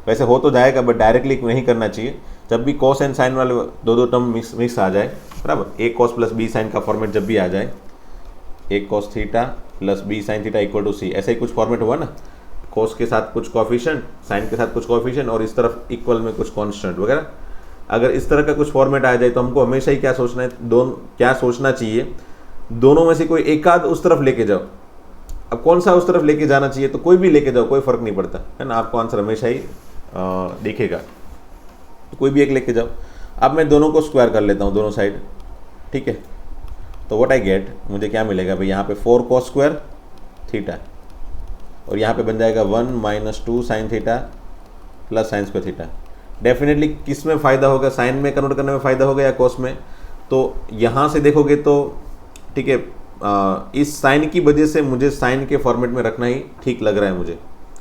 वैसे हो तो जाएगा बट डायरेक्टली नहीं करना चाहिए. जब भी कॉस एंड साइन वाले दो टर्म मिक्स आ जाए बराबर, a cos plus b sine का फॉर्मेट जब भी आ जाए, a cos theta plus b sine theta equal to c, ऐसा ही कुछ फॉर्मेट हुआ ना, कॉस के साथ कुछ कोएफिशिएंट, साइन के साथ कुछ कोएफिशिएंट और इस तरफ इक्वल में कुछ कांस्टेंट वगैरह. अगर इस तरह का कुछ फॉर्मेट आ जाए तो हमको हमेशा ही क्या सोचना है, क्या सोचना चाहिए, दोनों में से कोई एक आध उस तरफ लेके जाओ. अब कौन सा उस तरफ लेके जाना चाहिए, तो कोई भी लेके जाओ, कोई फर्क नहीं पड़ता है ना, आपको आंसर हमेशा ही दिखेगा. तो कोई भी एक लेके जाओ. अब मैं दोनों को स्क्वायर कर लेता हूँ दोनों साइड. ठीक है. तो व्हाट आई गेट, मुझे क्या मिलेगा भाई, यहाँ पे 4 cos स्क्वायर थीटा और यहाँ पे बन जाएगा 1 minus 2 sine theta plus sine square theta. Definitely किस में फ़ायदा होगा, साइन में कन्वर्ट करने में फ़ायदा होगा या कॉस में. तो यहाँ से देखोगे तो ठीक है, इस साइन की वजह से मुझे साइन के फॉर्मेट में रखना ही ठीक लग रहा है मुझे,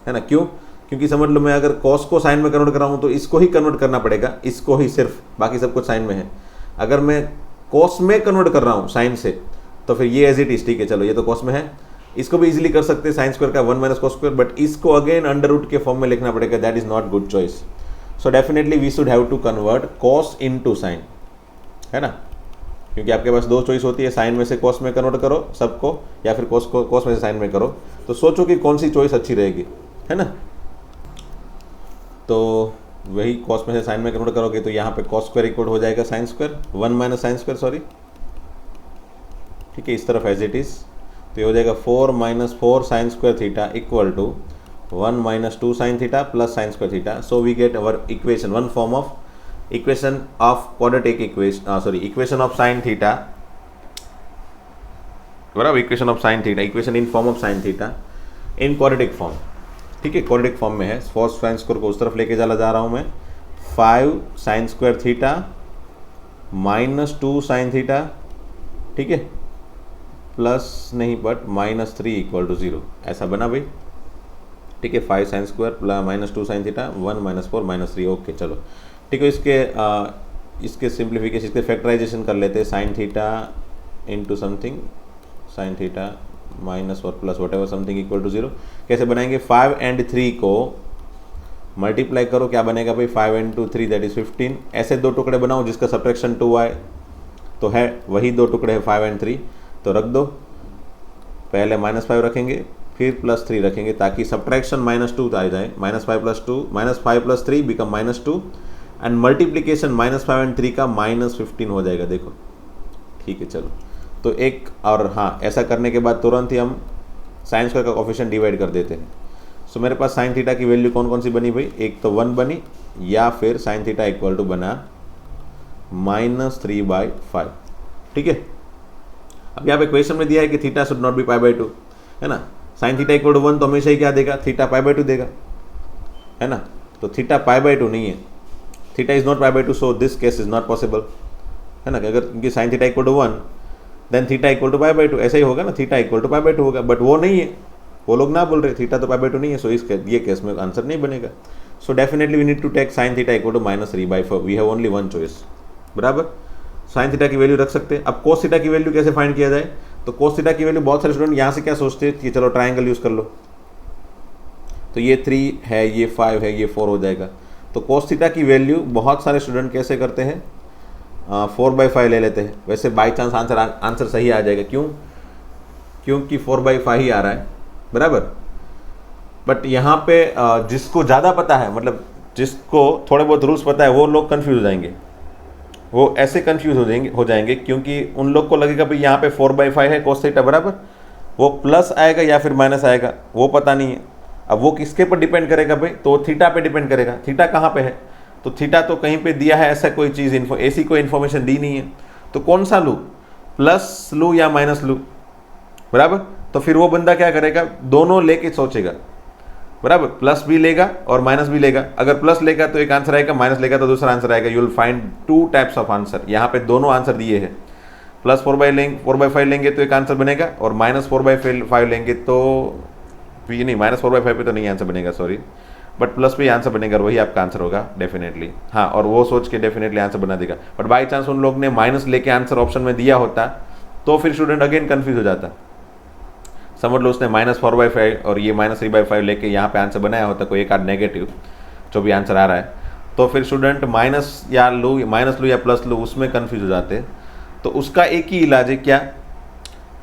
है ना. क्यों? क्योंकि समझ लो मैं अगर कॉस को साइन में कन्वर्ट कर रहा हूँ तो इसको ही कन्वर्ट करना पड़ेगा, इसको ही सिर्फ, बाकी सब कुछ साइन में है. अगर मैं कॉस में कन्वर्ट कर रहा हूँ साइन से तो फिर ये एज इट इज. ठीक है, चलो ये तो कॉस में है, इसको भी इजीली कर सकते हैं साइन स्क्वायर का 1 माइनस कॉस स्क्वायर, बट इसको अगेन अंडर रूट के फॉर्म में लिखना पड़ेगा. That is not good choice. So definitely we should have to convert cos into sine, है ना, क्योंकि आपके पास दो चॉइस होती है, साइन में से कॉस में कन्वर्ट करो सबको या फिर कॉस में से साइन में करो. तो सोचो कि कौन सी चॉइस अच्छी रहेगी, है ना. तो वही कॉस में से साइन में कन्वर्ट करोगे तो यहाँ पे कॉस स्क्वायर इक्वल हो जाएगा sine square, 1 minus sine square sorry. ठीक है, इस तरफ एज इट इज. तो ये हो जाएगा 4 minus 4 sine square theta equal to 1 minus 2 sine theta plus sine square theta. So we get our equation, one form of equation of quadratic equation, equation of sine theta बराबर, equation of sine theta, equation in form of sine theta in quadratic form. ठीक है, क्वाड्रेटिक फॉर्म में है. 4 साइन स्क्वायर को उस तरफ लेके चला जा रहा हूँ मैं. 5 sign square theta minus 2 sine theta, ठीक है, प्लस नहीं बट माइनस 3 इक्वल टू 0, ऐसा बना भाई. ठीक है, 5 sine square plus minus 2 sine theta 1 minus 4 minus 3. Okay चलो ठीक है. इसके सिंप्लीफिकेशन, इसके फैक्टराइजेशन कर लेते हैं. Sine theta into something sine theta minus और plus whatever something equal to 0. कैसे बनाएंगे, 5 एंड 3 को मल्टीप्लाई करो, क्या बनेगा भाई, 5 इंटू 3 दैट इज 15. ऐसे दो टुकड़े बनाओ जिसका सब्ट्रैक्शन 2 आए, तो है वही दो टुकड़े हैं 5 एंड 3. तो रख दो, पहले -5 रखेंगे फिर +3 रखेंगे ताकि सब्ट्रैक्शन -2 आ जाए. -5 + 2 -5 + 3 बिकम -2 एंड मल्टीप्लीकेशन -5 एंड 3 का -15 हो जाएगा. देखो ठीक है, चलो तो एक और हाँ, ऐसा करने के बाद तुरंत ही हम साइन स्क्वायर का कोफिशिएंट डिवाइड कर देते हैं। सो मेरे पास साइन थीटा की वैल्यू कौन कौन सी बनी भाई, एक तो 1 बनी, या फिर साइन थीटा इक्वल टू बना -3/5। ठीक है, अब यहाँ पे क्वेश्चन में दिया है कि थीटा शुड नॉट बी π/2, है ना। साइन थीटा इक्वल टू 1 तो हमेशा ही क्या देगा, थीटा π/2 देगा, है ना। तो थीटा π/2 नहीं है, theta is not π/2, so this case is not possible, है ना। अगर क्योंकि sine theta equal to 1 then theta equal to π/2, ऐसा ही होगा ना, थीटा इक्वल टू π/2 होगा, बट वो नहीं है, वो लोग ना बोल रहे थीटा तो π/2 नहीं है, सो इस ये केस में आंसर नहीं बनेगा। So definitely we need to take sine theta equal to -3/4, we have only one choice, बराबर। साइन थीटा की वैल्यू रख सकते हैं। अब कोस थीटा की वैल्यू कैसे फाइंड किया जाए, तो कोस थीटा की वैल्यू बहुत सारे स्टूडेंट यहाँ से क्या सोचते हैं कि चलो ट्राइंगल यूज़ कर लो, तो ये 3 है, ये 5 है, ये 4 हो जाएगा। तो कोस थीटा की वैल्यू बहुत सारे स्टूडेंट कैसे करते हैं, 4/5 ले लेते हैं। वैसे बाई चांस आंसर सही आ जाएगा, क्यों, क्योंकि 4/5 ही आ रहा है, बराबर। बट यहाँ पे जिसको ज़्यादा पता है, मतलब जिसको थोड़े बहुत रूल्स पता है, वो लोग कंफ्यूज हो जाएंगे, वो ऐसे कंफ्यूज हो जाएंगे क्योंकि उन लोग को लगेगा भाई यहाँ पे 4/5 है कोस थीटा, बराबर, वो प्लस आएगा या फिर माइनस आएगा वो पता नहीं है। अब वो किसके पर डिपेंड करेगा भाई, तो थीटा पे डिपेंड करेगा। थीटा कहाँ पे है, तो थीटा तो कहीं पे दिया है, ऐसा कोई चीज़ ऐसी कोई इन्फॉर्मेशन दी नहीं है, तो कौन सा लूँ, प्लस लूँ या माइनस लूँ, बराबर। तो फिर वो बंदा क्या करेगा, दोनों लेके सोचेगा, बराबर, प्लस भी लेगा और माइनस भी लेगा। अगर प्लस लेगा तो एक आंसर आएगा, माइनस लेगा तो दूसरा आंसर आएगा। You will find 2 types of answer. यहाँ पे दोनों आंसर दिए हैं, प्लस 4/5 लेंगे तो एक आंसर बनेगा, और -4/5 लेंगे तो ये नहीं, -4/5 पे तो नहीं आंसर बनेगा, सॉरी, बट प्लस पे आंसर बनेगा, और वही आपका आंसर होगा डेफिनेटली। हाँ, और वो सोच के डेफिनेटली आंसर बना देगा। बट बाई चांस उन लोग ने माइनस लेके आंसर ऑप्शन में दिया होता तो फिर स्टूडेंट अगेन कन्फ्यूज हो जाता। समझ लो उसने -4/5 और ये -3/5 लेके यहाँ पे आंसर बनाया होता, कोई एक आध नेगेटिव जो भी आंसर आ रहा है, तो फिर स्टूडेंट माइनस लूँ या प्लस लूँ, उसमें कन्फ्यूज हो जाते हैं। तो उसका एक ही इलाज है, क्या,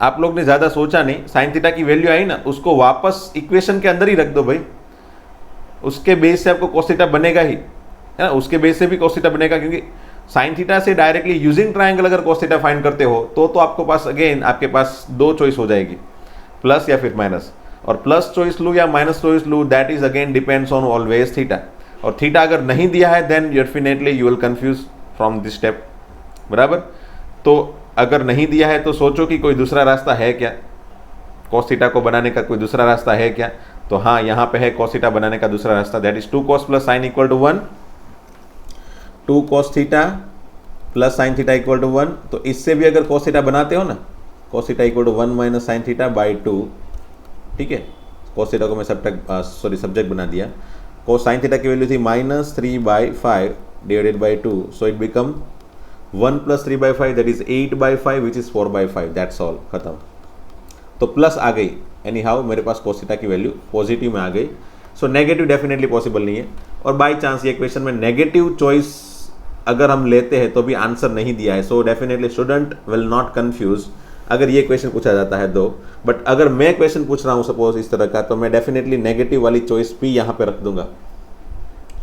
आप लोग ने ज़्यादा सोचा नहीं, साइन थीटा की वैल्यू आई ना, उसको वापस इक्वेशन के अंदर ही रख दो भाई, उसके बेस से आपको कोस थीटा बनेगा ही, है ना, उसके बेस से भी कोस थीटा बनेगा, क्योंकि साइन थीटा से डायरेक्टली यूजिंग ट्राइंगल अगर कोस थीटा फाइंड करते हो तो आपको पास अगेन आपके पास 2 चॉइस हो जाएगी, प्लस या फिर माइनस। और प्लस चॉइस लूँ या माइनस चॉइस लूँ, that is again depends on always theta. और थीटा अगर नहीं दिया है then definitely you will confuse from this step, बराबर। तो अगर नहीं दिया है तो सोचो कि कोई दूसरा रास्ता है क्या, कॉस थीटा को बनाने का कोई दूसरा रास्ता है क्या। तो हाँ, यहाँ पे है कॉस थीटा बनाने का दूसरा रास्ता, that is 2 cos + sin = 1, 2 cos theta + sin theta = 1। तो इससे भी अगर cos थीटा बनाते हो ना, cos थीटा = 1 - sin θ/2, ठीक है। cos थीटा को मैं सब्जेक्ट बना दिया। cos sin थीटा की वैल्यू थी -3/5 / 2, so it become 1 + 3/5, that is 8/5, which is 4/5, that's all, खत्म। तो प्लस आ गई, एनी हाउ मेरे पास cos थीटा की वैल्यू पॉजिटिव में आ गई। सो नेगेटिव डेफिनेटली पॉसिबल नहीं है। और बाई चांस ये क्वेश्चन में नेगेटिव चॉइस अगर हम लेते हैं तो भी आंसर नहीं दिया है, so definitely student will not confuse अगर ये क्वेश्चन पूछा जाता है दो। बट अगर मैं क्वेश्चन पूछ रहा हूँ सपोज इस तरह का, तो मैं डेफिनेटली नेगेटिव वाली चॉइस भी यहाँ पे रख दूंगा।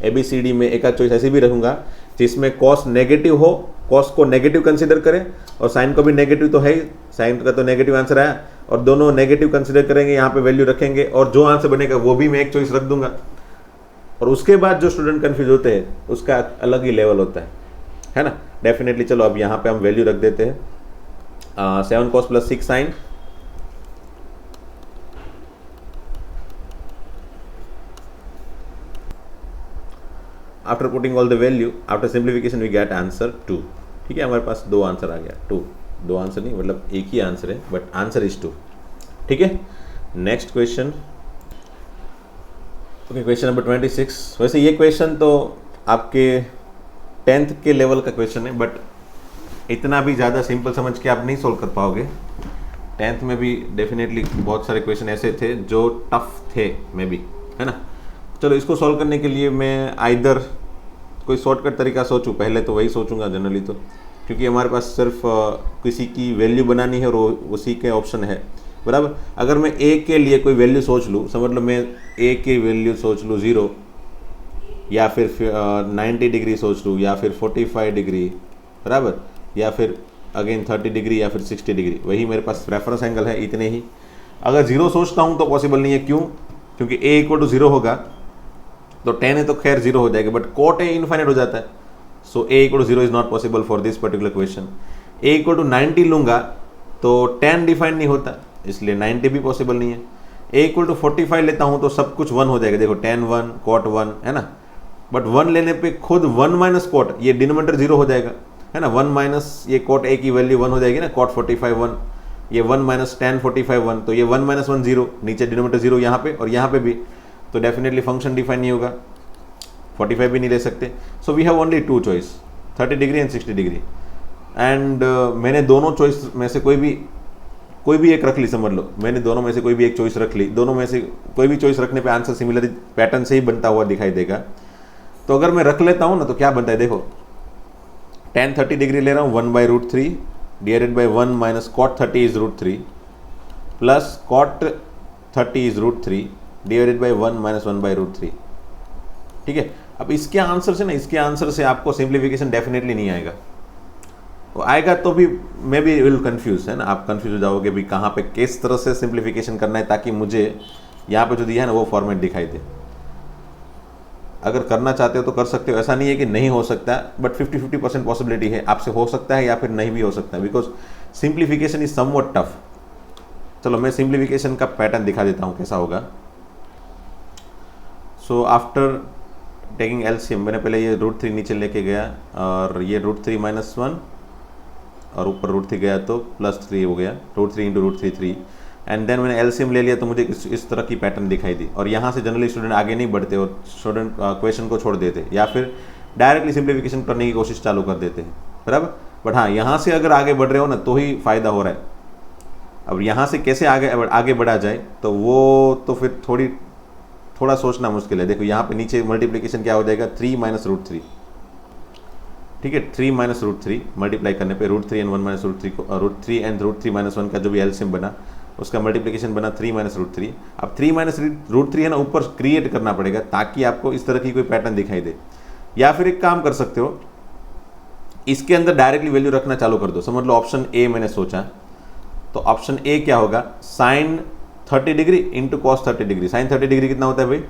ABCD में एक आध चॉइस ऐसी भी रखूंगा जिसमें कॉस नेगेटिव हो, कॉस को नेगेटिव कंसीडर करें, और साइन को भी नेगेटिव तो है ही, साइन का तो नेगेटिव आंसर आया, और दोनों नेगेटिव कंसीडर करेंगे, यहाँ पे वैल्यू रखेंगे, और जो आंसर बनेगा वो भी मैं एक चॉइस रख दूंगा। और उसके बाद जो स्टूडेंट कंफ्यूज होते हैं उसका अलग ही लेवल होता है ना। डेफिनेटली चलो अब यहाँ पे हम वैल्यू रख देते हैं, 7 cos + 6 sin, after putting all the value, after simplification we get answer 2। ठीक है, हमारे पास 2 आंसर आ गया, 2 आंसर नहीं, मतलब एक ही आंसर है, बट आंसर इज 2। ठीक है, next question. Okay, question number 26। वैसे ये क्वेश्चन तो आपके 10th के लेवल का क्वेश्चन है, बट इतना भी ज़्यादा सिंपल समझ के आप नहीं सोल्व कर पाओगे। 10th में भी डेफिनेटली बहुत सारे क्वेश्चन ऐसे थे जो टफ थे, मे बी, है ना। चलो इसको सॉल्व करने के लिए मैं आइदर कोई शॉर्टकट तरीका सोचूं, पहले तो वही सोचूंगा जनरली, तो क्योंकि हमारे पास सिर्फ किसी की वैल्यू बनानी है और उसी के ऑप्शन है, बराबर। अगर मैं a के लिए कोई वैल्यू सोच लूँ, समझ लो मैं a की वैल्यू सोच लूँ 0, या फिर 90 डिग्री सोच लूँ, या फिर 45 डिग्री, बराबर, या फिर अगेन 30 डिग्री या फिर 60 डिग्री, वही मेरे पास रेफरेंस एंगल है, इतने ही। अगर जीरो सोचता हूँ तो पॉसिबल नहीं है, क्यों? क्योंकि a इक्वल टू जीरो होगा तो tan है तो खैर जीरो हो जाएगा, बट cot a इन्फाइनाइट हो जाता है, so a equal to zero is not possible for this particular question. a equal to 90 लूंगा तो tan डिफाइन नहीं होता, इसलिए 90 भी पॉसिबल नहीं है। a इक्वल टू 45 लेता हूँ तो सब कुछ 1 हो जाएगा, देखो tan 1 cot 1 है ना, बट 1 लेने पे खुद 1 माइनस cot, ये डिनोमिनेटर जीरो हो जाएगा है ना, 1 माइनस ये cot a की वैल्यू 1 हो जाएगी ना, cot 45 1, ये 1 माइनस tan 45 1, तो ये 1 माइनस 1 जीरो, नीचे डिनोमिनेटर जीरो यहाँ पे और यहाँ पे भी, तो डेफिनेटली फंक्शन डिफाइन नहीं होगा, 45 भी नहीं ले सकते। So we have only two choice, 30 degree and 60 degree. And मैंने दोनों चॉइस में से कोई भी एक रख ली, समझ लो मैंने दोनों में से कोई भी एक चॉइस रख ली, दोनों में से कोई भी चॉइस रखने पे आंसर सिमिलर पैटर्न से ही बनता हुआ दिखाई देगा। तो अगर मैं रख लेता हूँ ना तो क्या बनता है, देखो tan 30 डिग्री ले रहा हूँ 1/√3 divided by 1 minus cot 30 is √3 plus cot 30 is √3 divided by 1 minus 1/√3। ठीक है, अब इसके आंसर से ना, इसके आंसर से आपको सिंप्लीफिकेशन डेफिनेटली नहीं आएगा, तो आएगा तो भी मे बी विल कंफ्यूज, है ना, आप कंफ्यूज हो जाओगे भी कहाँ पे किस तरह से सिंप्लीफिकेशन करना है, ताकि मुझे यहाँ पे जो दिया है ना वो फॉर्मेट दिखाई दे। अगर करना चाहते हो तो कर सकते हो, ऐसा नहीं है कि नहीं हो सकता, बट 50-50% पॉसिबिलिटी है, आपसे हो सकता है या फिर नहीं भी हो सकता है, because simplification is somewhat tough. चलो मैं सिंप्लीफिकेशन का पैटर्न दिखा देता हूँ कैसा होगा। सो आफ्टर टेकिंग एलसीएम, मैंने पहले ये √3 नीचे लेके गया और ये √3 माइनस 1 और ऊपर √3 गया तो +3 हो गया, √3 इंटू √3 3, एंड देन मैंने एलसीएम ले लिया तो मुझे इस तरह की पैटर्न दिखाई दी। और यहाँ से जनरली स्टूडेंट आगे नहीं बढ़ते और स्टूडेंट क्वेश्चन को छोड़ देते या फिर डायरेक्टली सिंप्लीफिकेशन करने की कोशिश चालू कर देते हैं, बराबर। बट हाँ, यहाँ से अगर आगे बढ़ रहे हो ना तो ही फ़ायदा हो रहा है। अब यहाँ से कैसे आगे बढ़ा जाए तो वो तो फिर थोड़ा सोचना मुश्किल है। देखो यहाँ पे नीचे मल्टीप्लिकेशन क्या हो जाएगा, 3 माइनस √3, ठीक है, 3 माइनस √3 मल्टीप्लाई करने पे √3 एंड 1 माइनस √3 को √3 एंड √3 माइनस 1 का जो भी एलसीएम बना उसका मल्टीप्लिकेशन बना 3 माइनस √3। अब 3 माइनस √3 है ना, ऊपर क्रिएट करना पड़ेगा ताकि आपको इस तरह की कोई पैटर्न दिखाई दे। या फिर एक काम कर सकते हो, इसके अंदर डायरेक्टली वैल्यू रखना चालू कर दो। समझ लो ऑप्शन ए मैंने सोचा, तो ऑप्शन ए क्या होगा, sine 30 degree into cos 30 degree. Sine 30 degree कितना होता है भाई,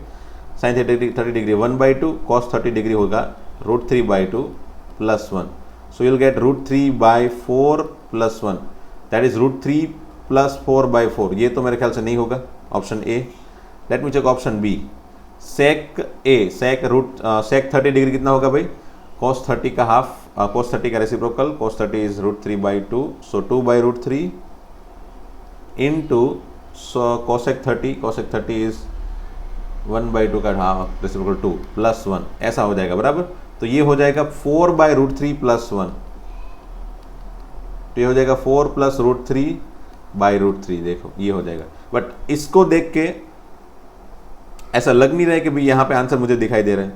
साइन 30 डिग्री 1/2, कॉस 30 डिग्री होगा √3/2 plus 1। So you'll get √3/4 plus 1, that is √3 plus 4/4। ये तो मेरे ख्याल से नहीं होगा option A. Let me check option B, sec A, sec 30 degree कितना होगा भाई, cos 30 का हाफ, cos 30 का reciprocal, cos 30 is √3/2, so 2/√3 into cosec 30 is 1/2 का हाफ रेसिप्रोकल 2 प्लस 1, ऐसा हो जाएगा, बराबर। तो ये हो जाएगा 4/√3 प्लस 1, तो ये हो जाएगा 4 प्लस √3/√3, देखो ये हो जाएगा। बट इसको देख के ऐसा लग नहीं रहा है कि भाई यहाँ पे आंसर मुझे दिखाई दे रहा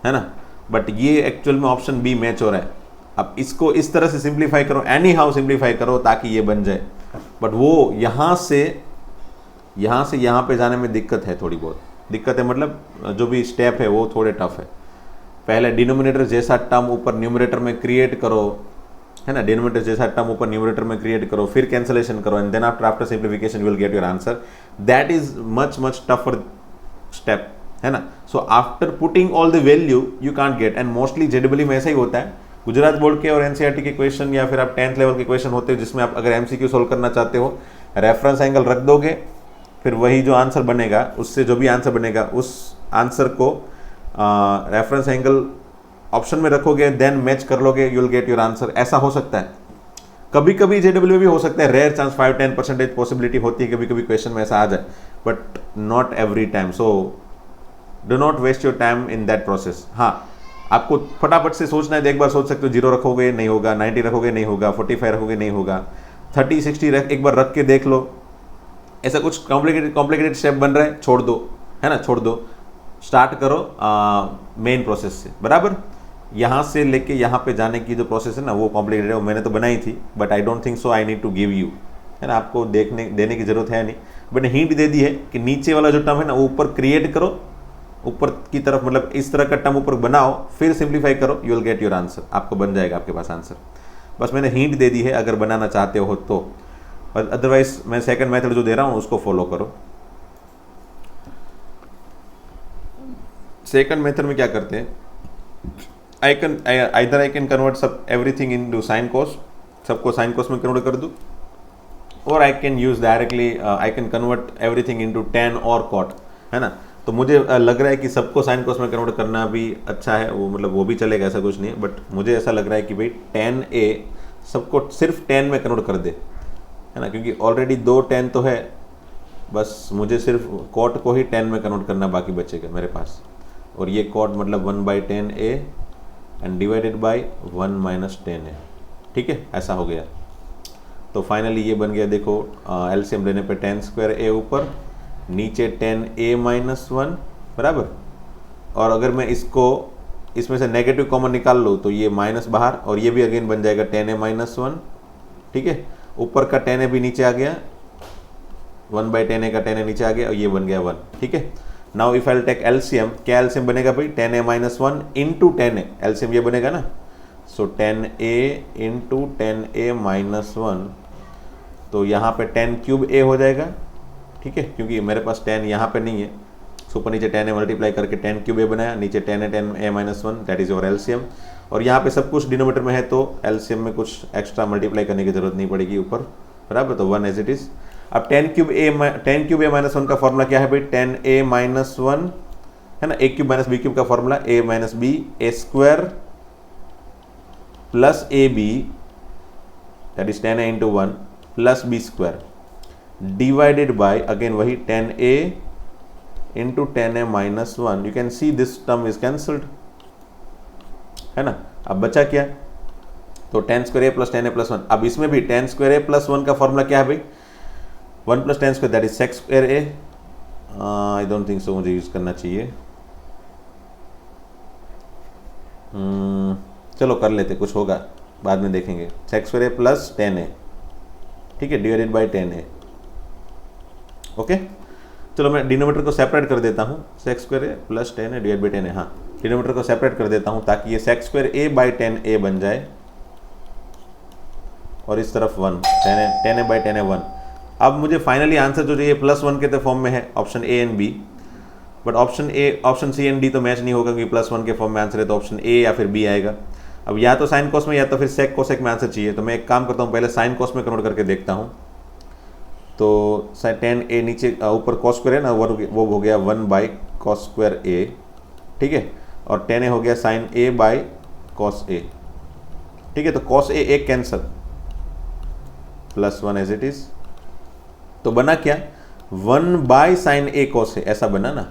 है ना, बट ये एक्चुअल में ऑप्शन बी मैच हो रहा है। अब इसको इस तरह से सिंप्लीफाई करो, एनी हाउ सिंप्लीफाई करो ताकि ये बन जाए, बट वो यहाँ से यहाँ पे जाने में दिक्कत है, थोड़ी बहुत दिक्कत है, मतलब जो भी स्टेप है वो थोड़े टफ है। पहले डिनोमिनेटर जैसा टर्म ऊपर न्यूमरेटर में क्रिएट करो, है ना, डिनोमिनेटर जैसा टर्म ऊपर न्यूमरेटर में क्रिएट करो, फिर कैंसलेशन करो, and then after simplification you will get your answer. That is much tougher step, है ना। So after putting all the value you can't get, and mostly जेडबली में ऐसा ही होता है। गुजरात बोर्ड के और एनसीईआरटी के क्वेश्चन या फिर आप 10th लेवल के क्वेश्चन होते हैं जिसमें आप अगर एमसीक्यू सोल्व करना चाहते हो, रेफरेंस एंगल रख दोगे, फिर वही जो आंसर बनेगा उससे जो भी आंसर बनेगा उस आंसर को रेफरेंस एंगल ऑप्शन में रखोगे, देन मैच कर लोगे, you will get your answer. ऐसा हो सकता है, कभी कभी जेडब्ल्यू भी हो सकता है, रेयर चांस 5-10% पॉसिबिलिटी होती है कभी कभी क्वेश्चन में ऐसा आ जाए, but not every time. So do not waste your time in that process. हाँ, आपको फटाफट से सोचना है, एक बार सोच सकते हो, 0 रखोगे नहीं होगा, 90 रखोगे नहीं होगा, 45 रखोगे नहीं होगा, 30 60 एक बार रख के देख लो। ऐसा कुछ कॉम्प्लिकेटेड स्टेप बन रहा है, छोड़ दो, है ना, छोड़ दो, स्टार्ट करो मेन प्रोसेस से, बराबर। यहाँ से लेके यहाँ पे जाने की जो प्रोसेस है ना वो कॉम्प्लिकेटेड है, वो मैंने तो बनाई थी, but I don't think so I need to give you, है ना, आपको देने की जरूरत है नहीं, बट हिंट दे दी है कि नीचे वाला जो टर्म है ना वो ऊपर क्रिएट करो, ऊपर की तरफ, मतलब इस तरह का टर्म ऊपर बनाओ, फिर सिंप्लीफाई करो, you will get your answer, आपको बन जाएगा आपके पास आंसर। बस मैंने हिंट दे दी है, अगर बनाना चाहते हो तो, और अदरवाइज मैं सेकंड मेथड जो दे रहा हूँ उसको फॉलो करो। सेकंड मेथड में क्या करते हैं, आई कैन कन्वर्ट सब एवरीथिंग इनटू साइन कॉस, सबको साइन कॉस में कन्वर्ट कर दूँ, और आई can use directly I can convert everything into ten और कॉट, है ना। तो मुझे लग रहा है कि सबको साइन कॉस में कन्वर्ट करना भी अच्छा है, वो मतलब वो भी चलेगा, ऐसा कुछ नहीं है, बट मुझे ऐसा लग रहा है कि भाई tan a सबको सिर्फ tan में कन्वर्ट कर दे, है ना, क्योंकि ऑलरेडी 2 tan तो है, बस मुझे सिर्फ कॉट को ही tan में कन्वर्ट करना बाकी बचेगा मेरे पास, और ये कॉट मतलब 1/tan a and divided by 1 - tan a, ठीक है, ऐसा हो गया। तो फाइनली ये बन गया, देखो एलसीएम लेने पे tan² a ऊपर, नीचे tan a - 1 बराबर, और अगर मैं इसको इसमें से नेगेटिव कॉमन निकाल लूँ तो ये माइनस बाहर, और ये भी अगेन बन जाएगा tan a - 1, ठीक है, ऊपर का tan a भी नीचे आ गया, 1/tan a का tan a नीचे आ गया, और ये बन गया 1, ठीक है। Now if I take LCM, क्या एलसीएम बनेगा भाई, tan a - 1 into tan a, LCM ये बनेगा ना, so tan a into tan a - 1, तो यहाँ पे tan³ a हो जाएगा, ठीक है, क्योंकि मेरे पास tan यहाँ पे नहीं है, ऊपर नीचे tan a मल्टीप्लाई करके tan³ a बनाया, नीचे tan a - 1, that is your LCM, और यहाँ पे सब कुछ डिनोमिनेटर में है तो एलसीएम में कुछ एक्स्ट्रा मल्टीप्लाई करने की जरूरत नहीं पड़ेगी ऊपर, बराबर, तो 1 एज इट इज। अब tan³ a - 1 का फॉर्मूला क्या है भाई, tan a - 1, है ना, a³ - b³ का formula a - b a² plus ab, that is tan a into 1 plus b² divided by again वही tan a into tan a - 1, you can see this term is cancelled, है ना। अब बचा क्या, तो tan² a plus tan a plus 1, अब इसमें भी tan² a प्लस 1 का फॉर्मूला क्या है भाई, 1 + tan² that is sec² a, I don't think सो मुझे यूज करना चाहिए, चलो कर लेते, कुछ होगा बाद में देखेंगे, sec² a plus tan a, ठीक है, divided by tan a, okay. चलो मैं डिनोमिनेटर को सेपरेट कर देता हूँ, sec² a plus tan a divide by tan a, हाँ डिनोमिनेटर को सेपरेट कर देता हूँ ताकि ये sec² a by tan a बन जाए, और इस तरफ 1 tan a by tan a 1। अब मुझे फाइनली आंसर जो चाहिए +1 के फॉर्म में है, option A and B, but option C and D तो मैच नहीं होगा, क्योंकि +1 के फॉर्म में आंसर है, तो ऑप्शन ए या फिर बी आएगा। अब या तो साइन कॉस में या तो फिर सेक कोसेक में आंसर चाहिए, तो मैं एक काम करता हूँ, पहले साइन कॉस में कन्वर्ट करके देखता हूँ। तो tan a नीचे ऊपर cos² है ना, वो हो गया 1/cos² a, ठीक है, और tan a हो गया sin a by cos a, ठीक है, तो cos a एक कैंसल, +1 एज इट इज, तो बना क्या 1/sin a cos a, ऐसा बना ना,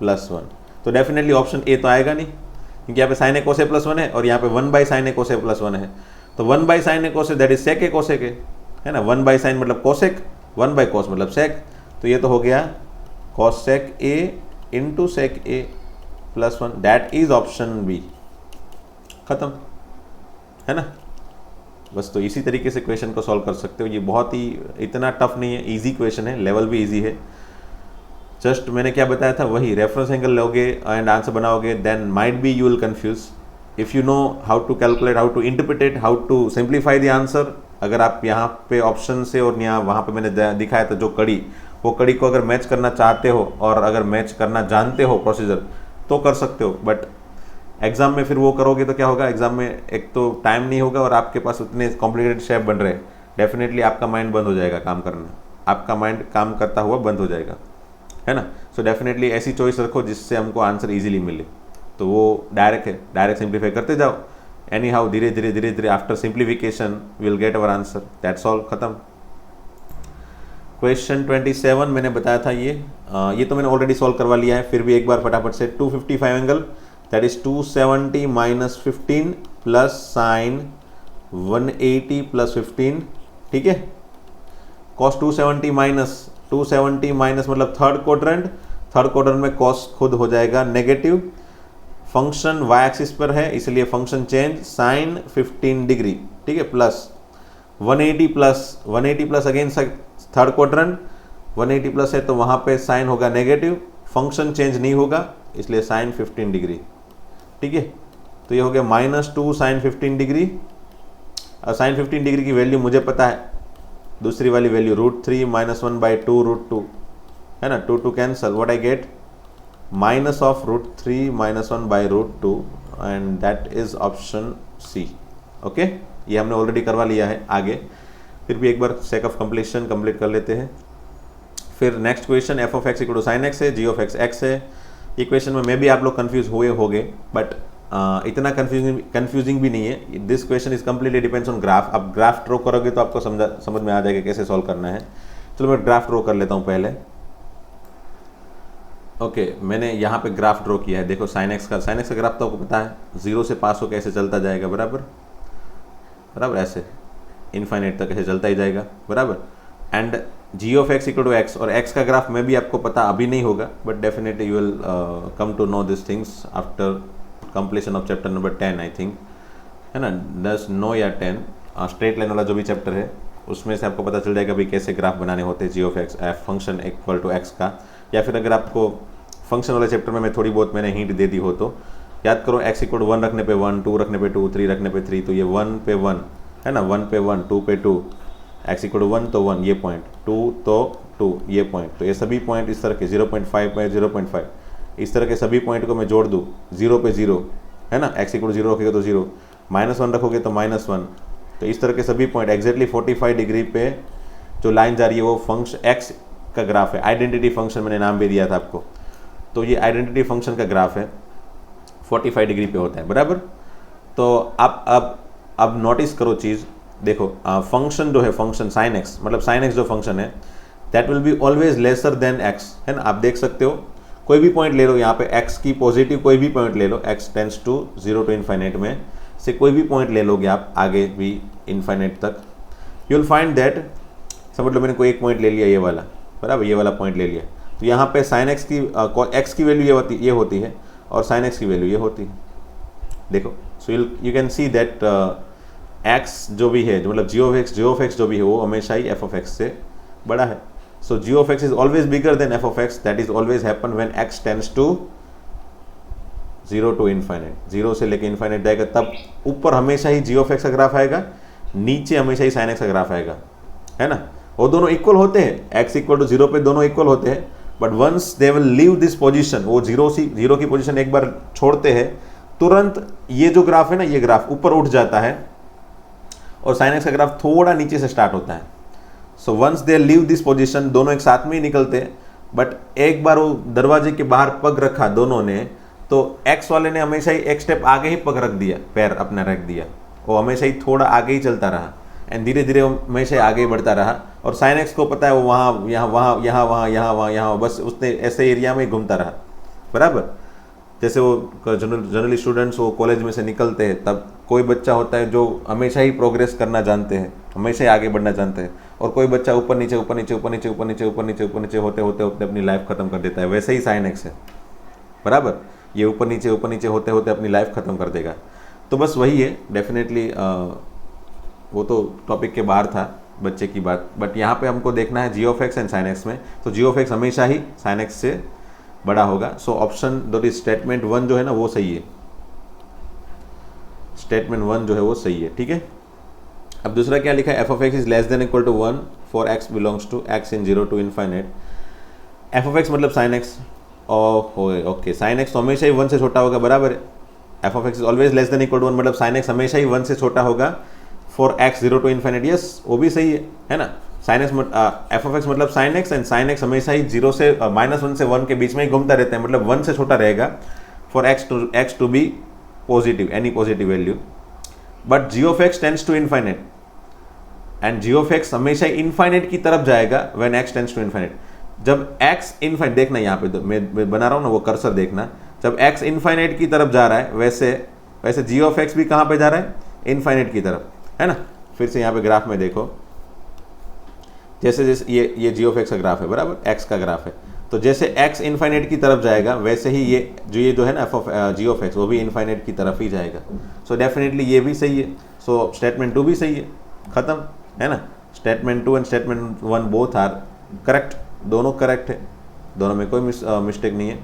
+1, तो डेफिनेटली ऑप्शन ए तो आएगा नहीं, क्योंकि यहाँ पे sin a cos a +1 है, और यहाँ पे 1/sin a cos a +1 है, तो 1/sin a cos a that is sec a cos a, है ना, 1/sin मतलब कोसेक, 1/cos मतलब सेक, तो ये तो हो गया cosec a into sec a +1, that is option B, खत्म, है ना। बस तो इसी तरीके से क्वेश्चन को सॉल्व कर सकते हो, ये बहुत ही इतना टफ नहीं है, इजी क्वेश्चन है, लेवल भी इजी है, जस्ट मैंने क्या बताया था वही, रेफरेंस एंगल लोगे एंड आंसर बनाओगे, then might be you will confuse, if you know how to calculate, how to interpret, how to simplify the answer. अगर आप यहाँ पे ऑप्शन से और यहाँ वहाँ पे मैंने दिखाया था जो कड़ी, वो कड़ी को अगर मैच करना चाहते हो और अगर मैच करना जानते हो प्रोसीजर तो कर सकते हो, बट एग्जाम में फिर वो करोगे तो क्या होगा, एग्जाम में एक तो टाइम नहीं होगा और आपके पास उतने कॉम्प्लिकेटेड शेप बन रहे हैं, डेफिनेटली आपका माइंड बंद हो जाएगा काम करना, आपका माइंड काम करता हुआ बंद हो जाएगा, है ना। सो डेफिनेटली ऐसी चॉइस रखो जिससे हमको आंसर ईजिली मिले, तो वो डायरेक्ट है, डायरेक्ट सिंप्लीफाई करते जाओ, एनी हाउ धीरे धीरे after simplification will get our answer, that's all, खत्म। क्वेश्चन 27 मैंने बताया था, ये तो मैंने ऑलरेडी सॉल्व करवा लिया है, फिर भी एक बार फटाफट से, 255 angle that is 270 - 15 plus sign 180 + 15, ठीक है, cos 270 माइनस मतलब थर्ड क्वाड्रेंट में cos खुद हो जाएगा नेगेटिव, फंक्शन y एक्सिस पर है इसलिए फंक्शन चेंज साइन 15 डिग्री, ठीक है, plus 180 plus again third quadrant, 180 plus है तो वहाँ पे साइन होगा नेगेटिव, फंक्शन चेंज नहीं होगा इसलिए साइन 15 डिग्री, ठीक है, तो ये हो गया -2 साइन 15 डिग्री साइन 15 डिग्री की वैल्यू मुझे पता है, दूसरी वाली वैल्यू √3 - 1/2 √2 है ना, 2 cancel, what I get minus of √3 - 1/√2 and that is option C. Okay, ये हमने ऑलरेडी करवा लिया है। आगे फिर भी एक बार सेक ऑफ कंप्लीशन कंप्लीट कर लेते हैं। फिर next question f of x equal to sine x है, g ऑफ x है। ये क्वेश्चन में मे भी आप लोग कंफ्यूज हुए होंगे, बट इतना कंफ्यूजिंग भी नहीं है। This question is completely depends on graph. आप ग्राफ ड्रॉ करोगे तो आपको समझ में आ जाएगा कैसे सॉल्व करना है। चलो मैं ग्राफ ड्रॉ कर लेता हूँ पहले। ओके, मैंने यहाँ पे ग्राफ ड्रॉ किया है। देखो साइन एक्स का ग्राफ तो आपको पता है, 0 से पास हो कैसे चलता जाएगा, बराबर बराबर, ऐसे इनफाइनाइट तक ऐसे चलता ही जाएगा, बराबर। And g of x equal to x, और x का ग्राफ में भी आपको पता अभी नहीं होगा, but definitely you will come to know this things after completion of chapter number 10 I think, है ना, 10 9 या 10 स्ट्रेट लाइन वाला जो भी चैप्टर है उसमें से आपको पता चल जाएगा भाई कैसे ग्राफ बनाने होते हैं g of x function equal to x का। या फिर अगर आपको फंक्शन वाले चैप्टर में मैं थोड़ी बहुत मैंने हिंट दे दी हो तो याद करो, x इक्वल टू 1 रखने पे 1, 2 रखने पे 2, 3 रखने पे 3, तो ये 1 पे 1 है ना, 1 पे 1, 2 पे 2, x इक्वल टू 1 तो 1 ये पॉइंट, 2 तो 2 ये पॉइंट, तो ये सभी पॉइंट इस तरह के 0.5 पे 0.5, इस तरह के सभी पॉइंट को मैं जोड़ दूँ 0 पे 0 है ना, x इक्वल टू 0 रखोगे तो 0, -1 रखोगे तो -1, तो इस तरह के सभी पॉइंट एग्जैक्टली 45 डिग्री पे जो लाइन जा रही है वो फंक्शन x का ग्राफ है। आइडेंटिटी फंक्शन मैंने नाम भी दिया था आपको, तो ये आइडेंटिटी फंक्शन का ग्राफ है, 45 डिग्री पे होता है, बराबर। तो अब नोटिस करो चीज़, देखो फंक्शन जो है, फंक्शन साइन एक्स, मतलब साइन एक्स जो फंक्शन है that will be always lesser than x, है ना। आप देख सकते हो कोई भी पॉइंट ले लो, यहाँ पे एक्स की पॉजिटिव कोई भी पॉइंट ले लो, x tends to 0 to infinite में से कोई भी पॉइंट ले लोगे आप आगे भी इन्फाइनाइट तक, यू विल फाइंड दैट, समझ लो मैंने कोई एक पॉइंट ले लिया ये वाला, बराबर, ये वाला पॉइंट ले लिया, तो यहाँ पे साइन एक्स की एक्स की वैल्यू ये होती है और साइन एक्स की वैल्यू ये होती है। देखो, सो you can see that x जो भी है, जो मतलब जी ऑफ एक्स जो भी है वो हमेशा ही एफ ऑफ एक्स से बड़ा है। So g of x is always bigger than f of x, that is always happen when x tends to 0 to infinite, 0 से लेके इन्फाइनाइट जाएगा, तब ऊपर हमेशा ही जी ऑफ एक्स का ग्राफ आएगा, नीचे हमेशा ही साइन एक्स का ग्राफ आएगा, है ना। वो दोनों इक्वल होते हैं, एक्स इक्वल टू 0 पे दोनों इक्वल होते हैं, but once they will leave this position, वो 0 की पोजीशन एक बार छोड़ते हैं, तुरंत ये जो ग्राफ है ना, ये ग्राफ ऊपर उठ जाता है और साइन एक्स का ग्राफ थोड़ा नीचे से स्टार्ट होता है। So once they leave this position, दोनों एक साथ में ही निकलते, बट एक बार वो दरवाजे के बाहर पग रखा दोनों ने, तो एक्स वाले ने हमेशा ही एक स्टेप आगे ही पग रख दिया, पैर अपना रख दिया, वो हमेशा ही थोड़ा आगे ही चलता रहा एंड धीरे धीरे हमेशा आगे ही बढ़ता रहा, और साइन एक्स को पता है वो वहाँ यहाँ बस उसने ऐसे एरिया में ही घूमता रहा, बराबर। जैसे वो जनरली स्टूडेंट्स वो कॉलेज में से निकलते हैं, तब कोई बच्चा होता है जो हमेशा ही प्रोग्रेस करना जानते हैं, हमेशा ही आगे बढ़ना जानते हैं, और कोई बच्चा ऊपर नीचे होते होते अपनी लाइफ खत्म कर देता है। वैसे ही साइन एक्स है, बराबर, ये ऊपर नीचे होते होते अपनी लाइफ खत्म कर देगा। तो बस वही है, डेफिनेटली वो तो टॉपिक के बाहर था बच्चे की बात, बट यहाँ पे हमको देखना है g of x and sine x में, तो जी ऑफ एक्स हमेशा ही साइन एक्स से बड़ा होगा। So option that is statement 1 जो है ना वो सही है, स्टेटमेंट 1 जो है वो सही है, ठीक है। अब दूसरा क्या लिखा है, f of x is less than equal to 1 for x belongs to x in 0 to infinite. F of x मतलब sine x, okay, sine x तो हमेशा ही 1 से छोटा होगा, बराबर है। F of x is always less than equal to 1 मतलब साइन एक्स हमेशा ही 1 से छोटा होगा for x 0 to infinite, yes वो भी सही है ना। Sine x f of x मतलब sine x, and sine x हमेशा ही 0 से -1 से 1 के बीच में ही घूमता रहता है, मतलब 1 से छोटा रहेगा for x to be positive, any positive value, but g of x tends to infinite, and g of x हमेशा इन्फाइनाइट की तरफ जाएगा when x tends to infinite. जब एक्स इन्फाइनाइट, देखना यहाँ पे मैं बना रहा हूँ ना वो कर्सर देखना, जब एक्स इन्फाइनाइट की तरफ जा रहा है वैसे जी ऑफ एक्स भी कहाँ पे जा रहा है, इन्फाइनाइट की तरफ, है ना। फिर से यहाँ पे ग्राफ में देखो, जैसे ये जी ऑफ एक्स का ग्राफ है, बराबर, एक्स का ग्राफ है, तो जैसे एक्स इन्फाइनाइट की तरफ जाएगा वैसे ही ये जो है ना f of g of x वो भी इन्फाइनाइट की तरफ ही जाएगा। सो डेफिनेटली ये भी सही है, सो स्टेटमेंट 2 भी सही है, खत्म, है ना। Statement 2 and statement 1 both are correct, दोनों करेक्ट है, दोनों में कोई मिस्टेक नहीं है,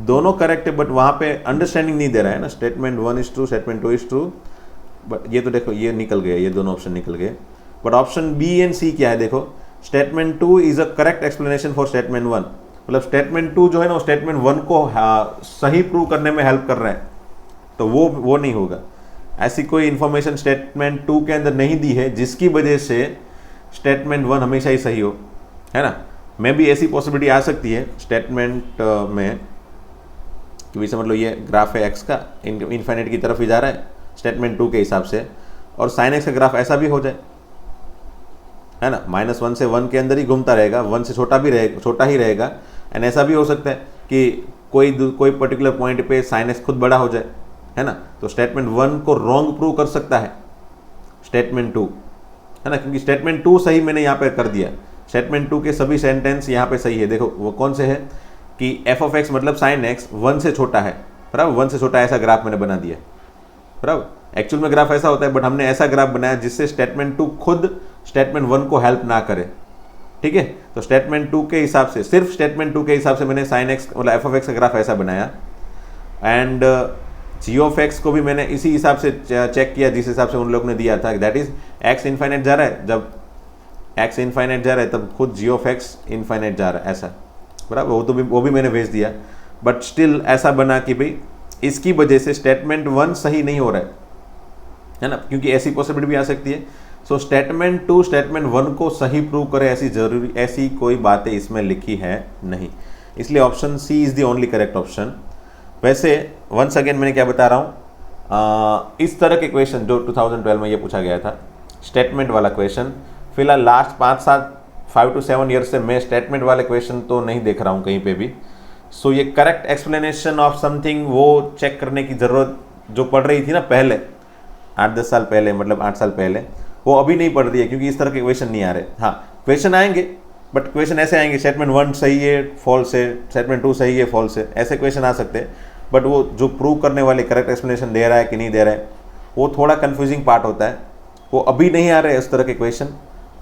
दोनों करेक्ट है, बट वहाँ पे अंडरस्टैंडिंग नहीं दे रहा है ना। Statement 1 is true, statement 2 is true, but ये तो देखो ये निकल गए, ये दोनों ऑप्शन निकल गए। बट ऑप्शन बी एंड सी क्या है देखो, statement 2 is a correct explanation for statement 1। मतलब स्टेटमेंट 2 जो है ना स्टेटमेंट 1 को सही प्रूव करने में हेल्प कर रहा है, तो वो नहीं होगा। ऐसी कोई इंफॉर्मेशन स्टेटमेंट 2 के अंदर नहीं दी है जिसकी वजह से स्टेटमेंट 1 हमेशा ही सही हो, है ना। मे भी ऐसी पॉसिबिलिटी आ सकती है स्टेटमेंट में कि भी समझ लो ये ग्राफ है एक्स का, इनफाइनाइट की तरफ ही जा रहा है स्टेटमेंट 2 के हिसाब से, और साइन एक्स का ग्राफ ऐसा भी हो जाए, है ना, -1 से 1 के अंदर ही घूमता रहेगा, 1 से छोटा ही रहेगा। एंड ऐसा भी हो सकता है कि कोई पर्टिकुलर पॉइंट पे साइन एक्स खुद बड़ा हो जाए, है ना। तो स्टेटमेंट 1 को रॉन्ग प्रूव कर सकता है स्टेटमेंट 2, है ना, क्योंकि स्टेटमेंट 2 सही मैंने यहाँ पे कर दिया। स्टेटमेंट 2 के सभी सेंटेंस यहाँ पे सही है। देखो वो कौन से है कि एफ ऑफ एक्स मतलब साइन एक्स 1 से छोटा है, बराबर, 1 से छोटा ऐसा ग्राफ मैंने बना दिया, बराबर। एक्चुअल में ग्राफ ऐसा होता है, बट हमने ऐसा ग्राफ बनाया जिससे स्टेटमेंट 2 खुद स्टेटमेंट 1 को हेल्प ना करे, ठीक है। तो स्टेटमेंट 2 के हिसाब से, सिर्फ स्टेटमेंट 2 के हिसाब से मैंने साइन एक्स मतलब एफ ऑफ एक्स का ग्राफ ऐसा बनाया। एंड जी ऑफ एक्स को भी मैंने इसी हिसाब से चेक किया जिस हिसाब से उन लोगों ने दिया था, दैट इज एक्स इनफाइनाइट जा रहा है, जब एक्स इनफाइनाइट जा रहा है तब खुद जी ऑफ एक्स इनफाइनाइट जा रहा है, ऐसा, बराबर। वो भी मैंने भेज दिया, बट स्टिल ऐसा बना कि भाई इसकी वजह से स्टेटमेंट 1 सही नहीं हो रहा है ना, क्योंकि ऐसी पॉसिबिलिटी भी आ सकती है। सो स्टेटमेंट 2 स्टेटमेंट 1 को सही प्रूव करे ऐसी कोई बातें इसमें लिखी है नहीं, इसलिए option C is the only correct option. वैसे वंस अगेन मैंने क्या बता रहा हूँ, इस तरह के क्वेश्चन जो 2012 में ये पूछा गया था स्टेटमेंट वाला क्वेश्चन, फिलहाल लास्ट 5 to 7 ईयर से मैं स्टेटमेंट वाले क्वेश्चन तो नहीं देख रहा हूँ कहीं पे भी। सो ये करेक्ट एक्सप्लेनेशन ऑफ समथिंग वो चेक करने की ज़रूरत जो पड़ रही थी ना पहले 8-10 साल पहले, मतलब 8 साल पहले, वो अभी नहीं पड़ रही है, क्योंकि इस तरह के क्वेश्चन नहीं आ रहे। हाँ क्वेश्चन आएंगे, बट क्वेश्चन ऐसे आएंगे स्टेटमेंट 1 सही है फॉल्स है, स्टेटमेंट 2 सही है फॉल्स है, ऐसे क्वेश्चन आ सकते हैं। बट वो जो प्रूव करने वाले करेक्ट एक्सप्लेनेशन दे रहा है कि नहीं दे रहा है, वो थोड़ा कन्फ्यूजिंग पार्ट होता है, वो अभी नहीं आ रहे हैं इस तरह के क्वेश्चन।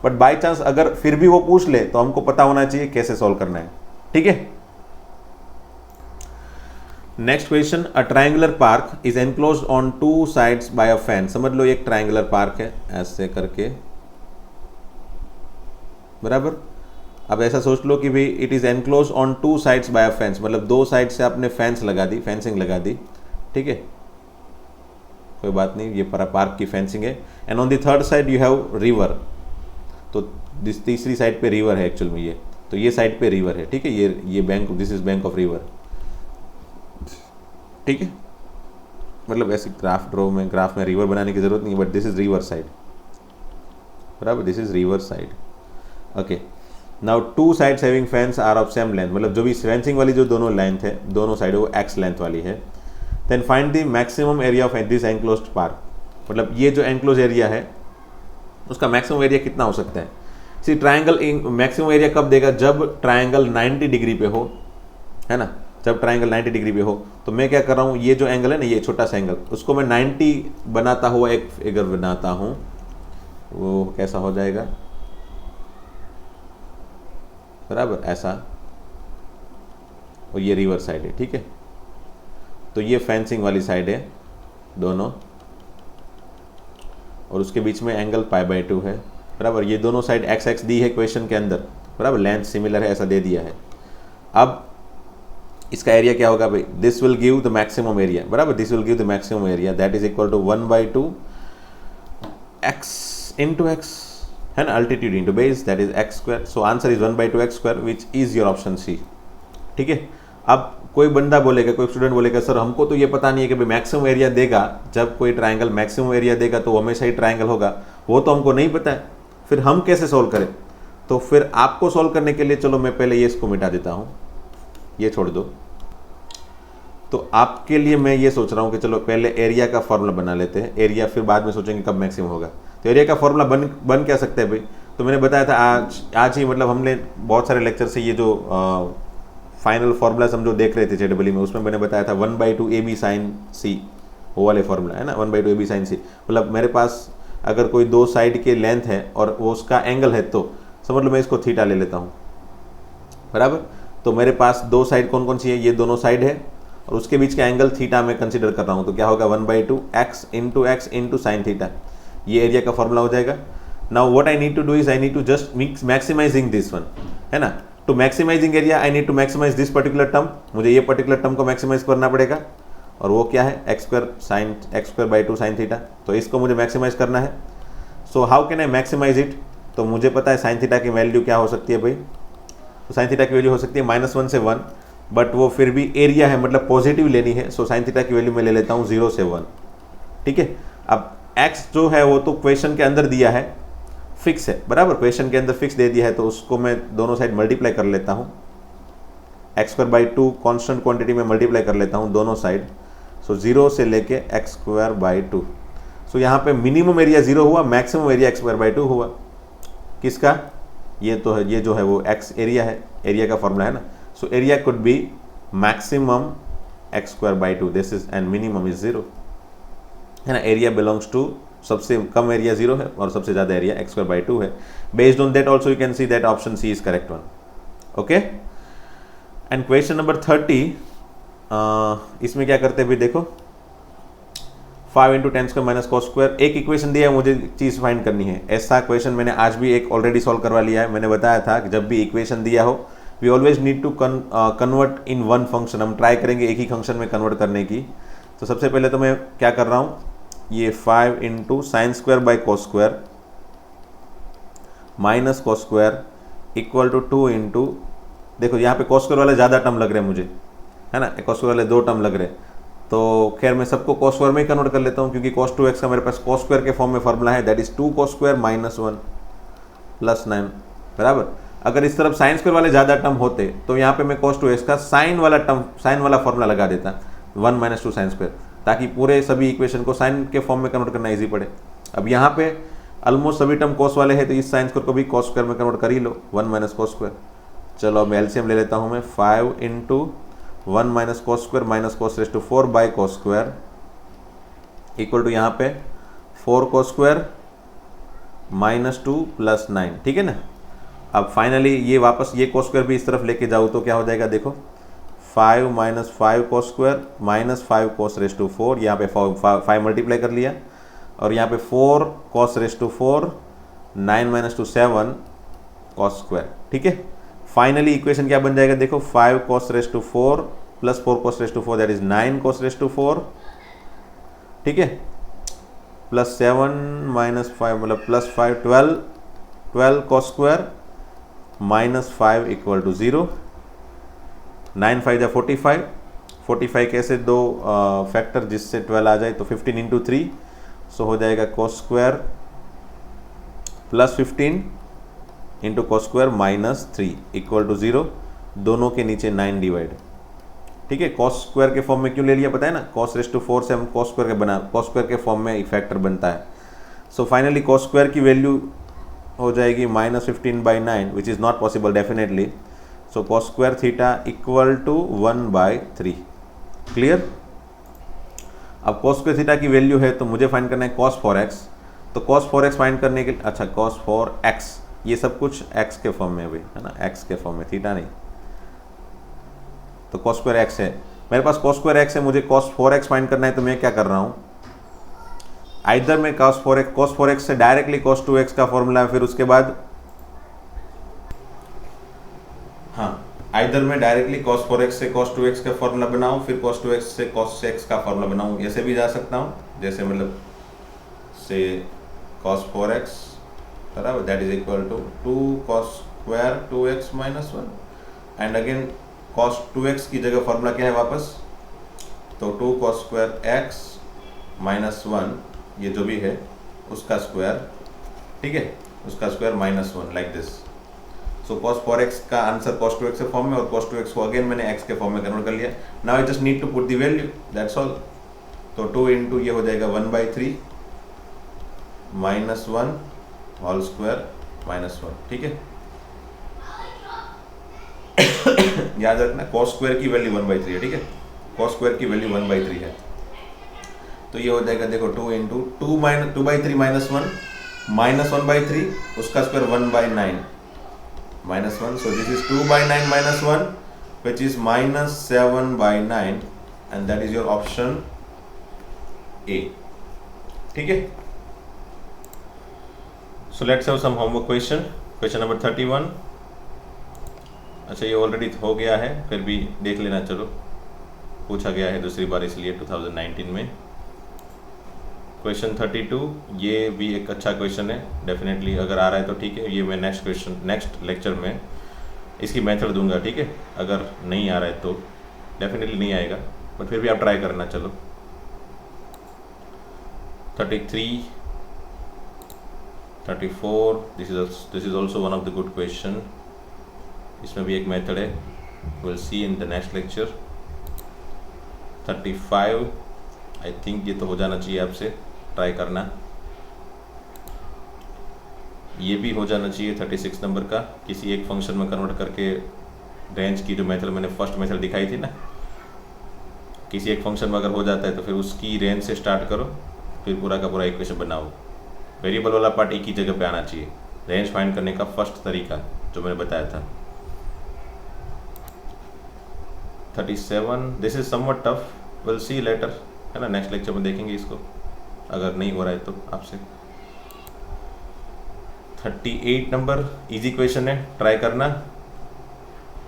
बट बाई चांस अगर फिर भी वो पूछ ले तो हमको पता होना चाहिए कैसे सॉल्व करना है, ठीक है। Next question, a triangular park is enclosed on 2 sides by a fence. समझ लो एक ट्रायंगुलर पार्क है ऐसे करके, बराबर। अब ऐसा सोच लो कि भाई it is enclose on 2 sides by a fence, मतलब 2 साइड से आपने फेंस लगा दी, फेंसिंग लगा दी, ठीक है, कोई बात नहीं, ये पार्क की फेंसिंग है। And on the third side you have river, तो तीसरी साइड पे रिवर है एक्चुअल में ये, तो ये साइड पे रिवर है, ठीक है, ये bank, this is bank of river, ठीक है। मतलब ऐसे ग्राफ में रिवर बनाने की जरूरत नहीं है, but this is river side, बराबर, this is river side, okay. Now 2 sides having fence are of same length, मतलब जो भी फेंसिंग वाली जो दोनों लेंथ है, दोनों साइड वो एक्स लेंथ वाली है। Then find the maximum area of this enclosed park, मतलब ये जो एनक्लोज एरिया है उसका मैक्सिमम एरिया कितना हो सकता है। सी ट्रायंगल मैक्सिमम एरिया कब देगा, जब ट्रायंगल 90 डिग्री पे हो, है ना, जब ट्रायंगल 90 डिग्री पे हो। तो मैं क्या कर रहा हूँ, ये जो एंगल है ना, ये छोटा सा एंगल, उसको मैं 90 बनाता हुआ एक फिगर बनाता हूँ, वो कैसा हो जाएगा, बराबर, ऐसा, और ये रिवर साइड है, ठीक है। तो ये फेंसिंग वाली साइड है दोनों, और उसके बीच में एंगल π/2 है, बराबर। ये दोनों साइड x दी है क्वेश्चन के अंदर, बराबर, लेंथ सिमिलर है ऐसा दे दिया है। अब इसका एरिया क्या होगा भाई, this will give the maximum area, बराबर, this will give the maximum area, that is equal to 1/2 x into x, है ना, altitude into base, that is x²। So answer is 1/2 x², which is your option C, ठीक है। अब कोई बंदा बोलेगा, कोई स्टूडेंट बोलेगा, सर हमको तो ये पता नहीं है कि भाई मैक्सिमम एरिया देगा, जब कोई ट्रायंगल मैक्सिमम एरिया देगा तो हमेशा ही ट्रायंगल होगा, वो तो हमको नहीं पता है, फिर हम कैसे सोल्व करें। तो फिर आपको सोल्व करने के लिए चलो मैं पहले ये इसको मिटा देता हूँ, ये छोड़ दो। तो आपके लिए मैं ये सोच रहा हूँ कि चलो पहले एरिया का फॉर्मूला बना लेते हैं, एरिया फिर बाद में सोचेंगे कब मैक्सिमम होगा। तो एरिया का फॉर्मूला बन क्या सकता है भाई, तो मैंने बताया था आज ही, मतलब हमने बहुत सारे लेक्चर से ये जो फाइनल फार्मूला हम जो देख रहे थे JEE में, उसमें मैंने बताया था 1/2 AB sin C, वो वाले फार्मूला है ना, 1/2 AB sin C। मतलब मेरे पास अगर कोई 2 साइड के लेंथ है और वो उसका एंगल है, तो समझ लो मैं इसको थीटा ले लेता हूँ, बराबर। तो मेरे पास 2 साइड कौन कौन सी है, ये दोनों साइड है, और उसके बीच का एंगल थीटा में कंसीडर कर रहा हूँ, तो क्या होगा 1/2 एक्स इंटू साइन थीटा, ये एरिया का फॉर्मूला हो जाएगा। Now what I need to do is I need to just maximising this one, है ना। To maximising area I need to maximise this particular term, मुझे ये पर्टिकुलर टर्म को मैक्सिमाइज करना पड़ेगा, और वो क्या है x² साइन थीटा, तो इसको मुझे मैक्सिमाइज करना है। So how can I maximise it, तो मुझे पता है साइन थीटा की वैल्यू क्या हो सकती है भाई, तो साइन थीटा की वैल्यू हो सकती है -1 से 1, बट वो फिर भी एरिया है, मतलब पॉजिटिव लेनी है। सो साइन थीटा की वैल्यू मैं ले लेता हूँ 0 से 1, ठीक है। अब x जो है वो तो क्वेश्चन के अंदर दिया है, फिक्स है, बराबर, क्वेश्चन के अंदर फिक्स दे दिया है, तो उसको मैं दोनों साइड मल्टीप्लाई कर लेता हूँ, x² कॉन्स्टेंट क्वांटिटी में मल्टीप्लाई कर लेता हूँ दोनों साइड। सो 0 से लेके x²/2, सो यहाँ पे मिनिमम एरिया 0 हुआ, मैक्सिमम एरिया x²/2 हुआ, किसका, ये तो है, ये जो है वो x एरिया है, एरिया का फॉर्मूला है ना। So area could be maximum x²/2 this is and minimum is 0, है ना। एरिया बिलोंग्स टू, सबसे कम एरिया 0 है और सबसे ज़्यादा एरिया x²/2 है। Based on that also you can see that option C is correct one, okay. And question number 30, इसमें क्या करते हैं भी देखो, 5 × 10² - cos², एक इक्वेशन दिया है, मुझे चीज़ फाइंड करनी है। ऐसा क्वेश्चन मैंने आज भी एक ऑलरेडी सॉल्व करवा लिया है। मैंने बताया था कि जब भी इक्वेशन दिया हो we always need to convert in one function, हम ट्राई करेंगे एक ही फंक्शन में कन्वर्ट करने की। तो सबसे पहले तो मैं क्या कर रहा हूँ, ये 5 × sin² / cos² - cos² equal to 2 × देखो यहाँ पे cos² वाले ज़्यादा टर्म लग रहे हैं मुझे, है ना, cos² वाले 2 टर्म लग रहे हैं, तो खैर मैं सबको cos² में ही कन्वर्ट कर लेता हूँ, क्योंकि cos2x का मेरे पास cos² के फॉर्म में फॉर्मूला है, दैट इज 2 cos² - 1 + 9, बराबर। अगर इस तरफ sin² वाले ज़्यादा टर्म होते तो यहाँ पे मैं cos2x का साइन वाला टर्म, साइन वाला फॉर्मूला लगा देता, 1 - 2 sin², ताकि पूरे सभी इक्वेशन को साइन के फॉर्म में कन्वर्ट करना ईजी पड़े। अब यहाँ पे ऑलमोस्ट सभी टर्म cos वाले हैं, तो इस sin² को भी cos² में कन्वर्ट कर ही लो, 1 - cos²। चलो अब एलसीएम ले लेता हूँ मैं, 5 × 1 - cos² - cos⁴ cos² equal to यहाँ पे 4 cos² - 2 + 9, ठीक है ना। अब फाइनली ये वापस ये cos² भी इस तरफ लेके जाऊँ तो क्या हो जाएगा, देखो 5 - 5 cos² - 5 cos⁴, यहाँ पे 5 मल्टीप्लाई कर लिया, और यहाँ पे 4 cos⁴, 9 - 2 7 cos², ठीक है। फाइनली इक्वेशन क्या बन जाएगा, देखो 5 cos⁴ + 4 cos⁴, that is 9 cos⁴, ठीक है, +7 - 5 मतलब +5 12 cos² -5 इक्वल टू 0, 9 × 5 = 45, 45 कैसे दो फैक्टर जिससे 12 आ जाए, तो 15 × 3, सो हो जाएगा cos² + 15 × cos² -3 इक्वल टू 0, दोनों के नीचे 9 डिवाइड, ठीक है। cos² के फॉर्म में क्यों ले लिया पता है ना, cos⁴ से हम cos² के बना, cos² के फॉर्म में एक फैक्टर बनता है। सो फाइनली cos² की वैल्यू हो जाएगी -15/9 which is not possible definitely, so cos² theta equal to 1/3, clear. अब cos² थीटा की वैल्यू है तो मुझे फाइंड करना है cos⁴x, तो cos⁴x फाइंड करने के, अच्छा cos⁴x, ये सब कुछ x के फॉर्म में भी है ना, x के फॉर्म में, थीटा नहीं, तो cos²x है मेरे पास, cos²x है, मुझे cos⁴x फाइंड करना है, तो मैं क्या कर रहा हूँ, आइदर मैं cos⁴x से डायरेक्टली cos2x का फॉर्मूला, फिर उसके बाद हाँ आइदर मैं डायरेक्टली cos⁴x से cos2x का फॉर्मूला बनाऊँ, फिर cos2x से cos⁴x का फॉर्मूला बनाऊँ, ऐसे भी जा सकता हूँ, जैसे मतलब से cos⁴x बराबर that is equal to 2 cos² 2x - 1, and again cos2x की जगह फॉर्मूला क्या है वापस, तो 2 cos²x - 1, ये जो भी है उसका स्क्वायर, ठीक है, उसका square -1 like this. So cos⁴x का आंसर cos2x के फॉर्म में, और cos2x को अगेन मैंने x के फॉर्म में कन्वर्ट कर लिया। Now I just need to put the value, that's all. तो 2 × ये हो जाएगा 1/3 -1 होल स्क्वायर -1, ठीक है। याद रखना cos² की वैल्यू 1/3 है, ठीक है, cos² की वैल्यू 1/3 है, तो ये हो जाएगा देखो 2 × 2/3 -1 -1/3, उसका square 1/9 -1, so this is 2/9 -1 which is -7/9 and that is your option A. ठीक है, so let's have some homework question. Question number 31। अच्छा ये ऑलरेडी हो गया है, फिर भी देख लेना, चलो पूछा गया है दूसरी बार इसलिए 2019 में। क्वेश्चन 32, ये भी एक अच्छा क्वेश्चन है, डेफिनेटली अगर आ रहा है तो ठीक है, ये मैं नेक्स्ट लेक्चर में इसकी मेथड दूंगा। ठीक है, अगर नहीं आ रहा है तो डेफिनेटली नहीं आएगा, बट फिर भी आप ट्राई करना। चलो 33, 34, this is also one of the good question. इसमें भी एक मेथड है, will see in the next lecture. 35, I think ये तो हो जाना चाहिए, आपसे ट्राई करना। ये भी हो जाना चाहिए 36 नंबर का, किसी एक फंक्शन में कन्वर्ट करके रेंज की जो मेथड मैंने फर्स्ट मेथड दिखाई थी ना, किसी एक फंक्शन में अगर हो जाता है तो फिर उसकी रेंज से स्टार्ट करो, फिर पूरा का पूरा इक्वेशन बनाओ। वेरिएबल वाला पार्ट एक ही जगह पे आना चाहिए, रेंज फाइंड करने का फर्स्ट तरीका जो मैंने बताया था। 37, this is somewhat tough, will see later, है ना, नेक्स्ट लेक्चर में देखेंगे इसको, अगर नहीं हो रहा है तो आपसे। 38 नंबर इजी क्वेश्चन है, ट्राई करना।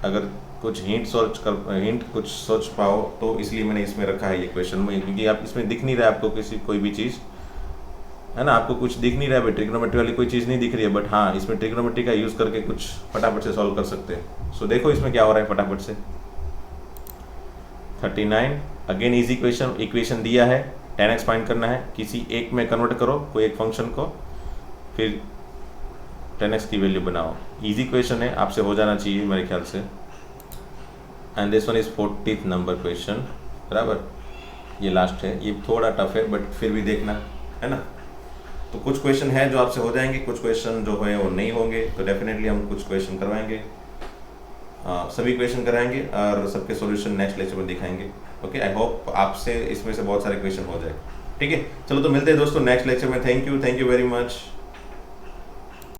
अगर कुछ हिंट कुछ सोच पाओ तो इसलिए मैंने इसमें रखा है ये क्वेश्चन में, क्योंकि आप इसमें दिख नहीं रहा है आपको कोई भी चीज़, है ना, आपको कुछ दिख नहीं रहा है, ट्रिग्नोमेट्री वाली कोई चीज़ नहीं दिख रही है, बट हाँ इसमें ट्रिग्नोमेट्री का यूज़ करके कुछ फटाफट से सॉल्व कर सकते हैं। सो देखो इसमें क्या हो रहा है फटाफट से। 39, अगेन इजी क्वेश्चन, इक्वेशन दिया है, 10x फाइंड करना है, किसी एक में कन्वर्ट करो कोई एक फंक्शन को, फिर 10x की वैल्यू बनाओ। इजी क्वेश्चन है, आपसे हो जाना चाहिए मेरे ख्याल से। And this one is 40th number question, बराबर, ये लास्ट है, ये थोड़ा टफ है बट फिर भी देखना, है ना। तो कुछ क्वेश्चन है जो आपसे हो जाएंगे, कुछ क्वेश्चन जो है वो नहीं होंगे, तो डेफिनेटली हम कुछ क्वेश्चन करवाएंगे, सभी क्वेश्चन कराएंगे और सबके सॉल्यूशन नेक्स्ट लेक्चर में दिखाएंगे। ओके, आई होप आपसे इसमें से बहुत सारे क्वेश्चन हो जाए। ठीक है, चलो तो मिलते हैं दोस्तों नेक्स्ट लेक्चर में। Thank you very much.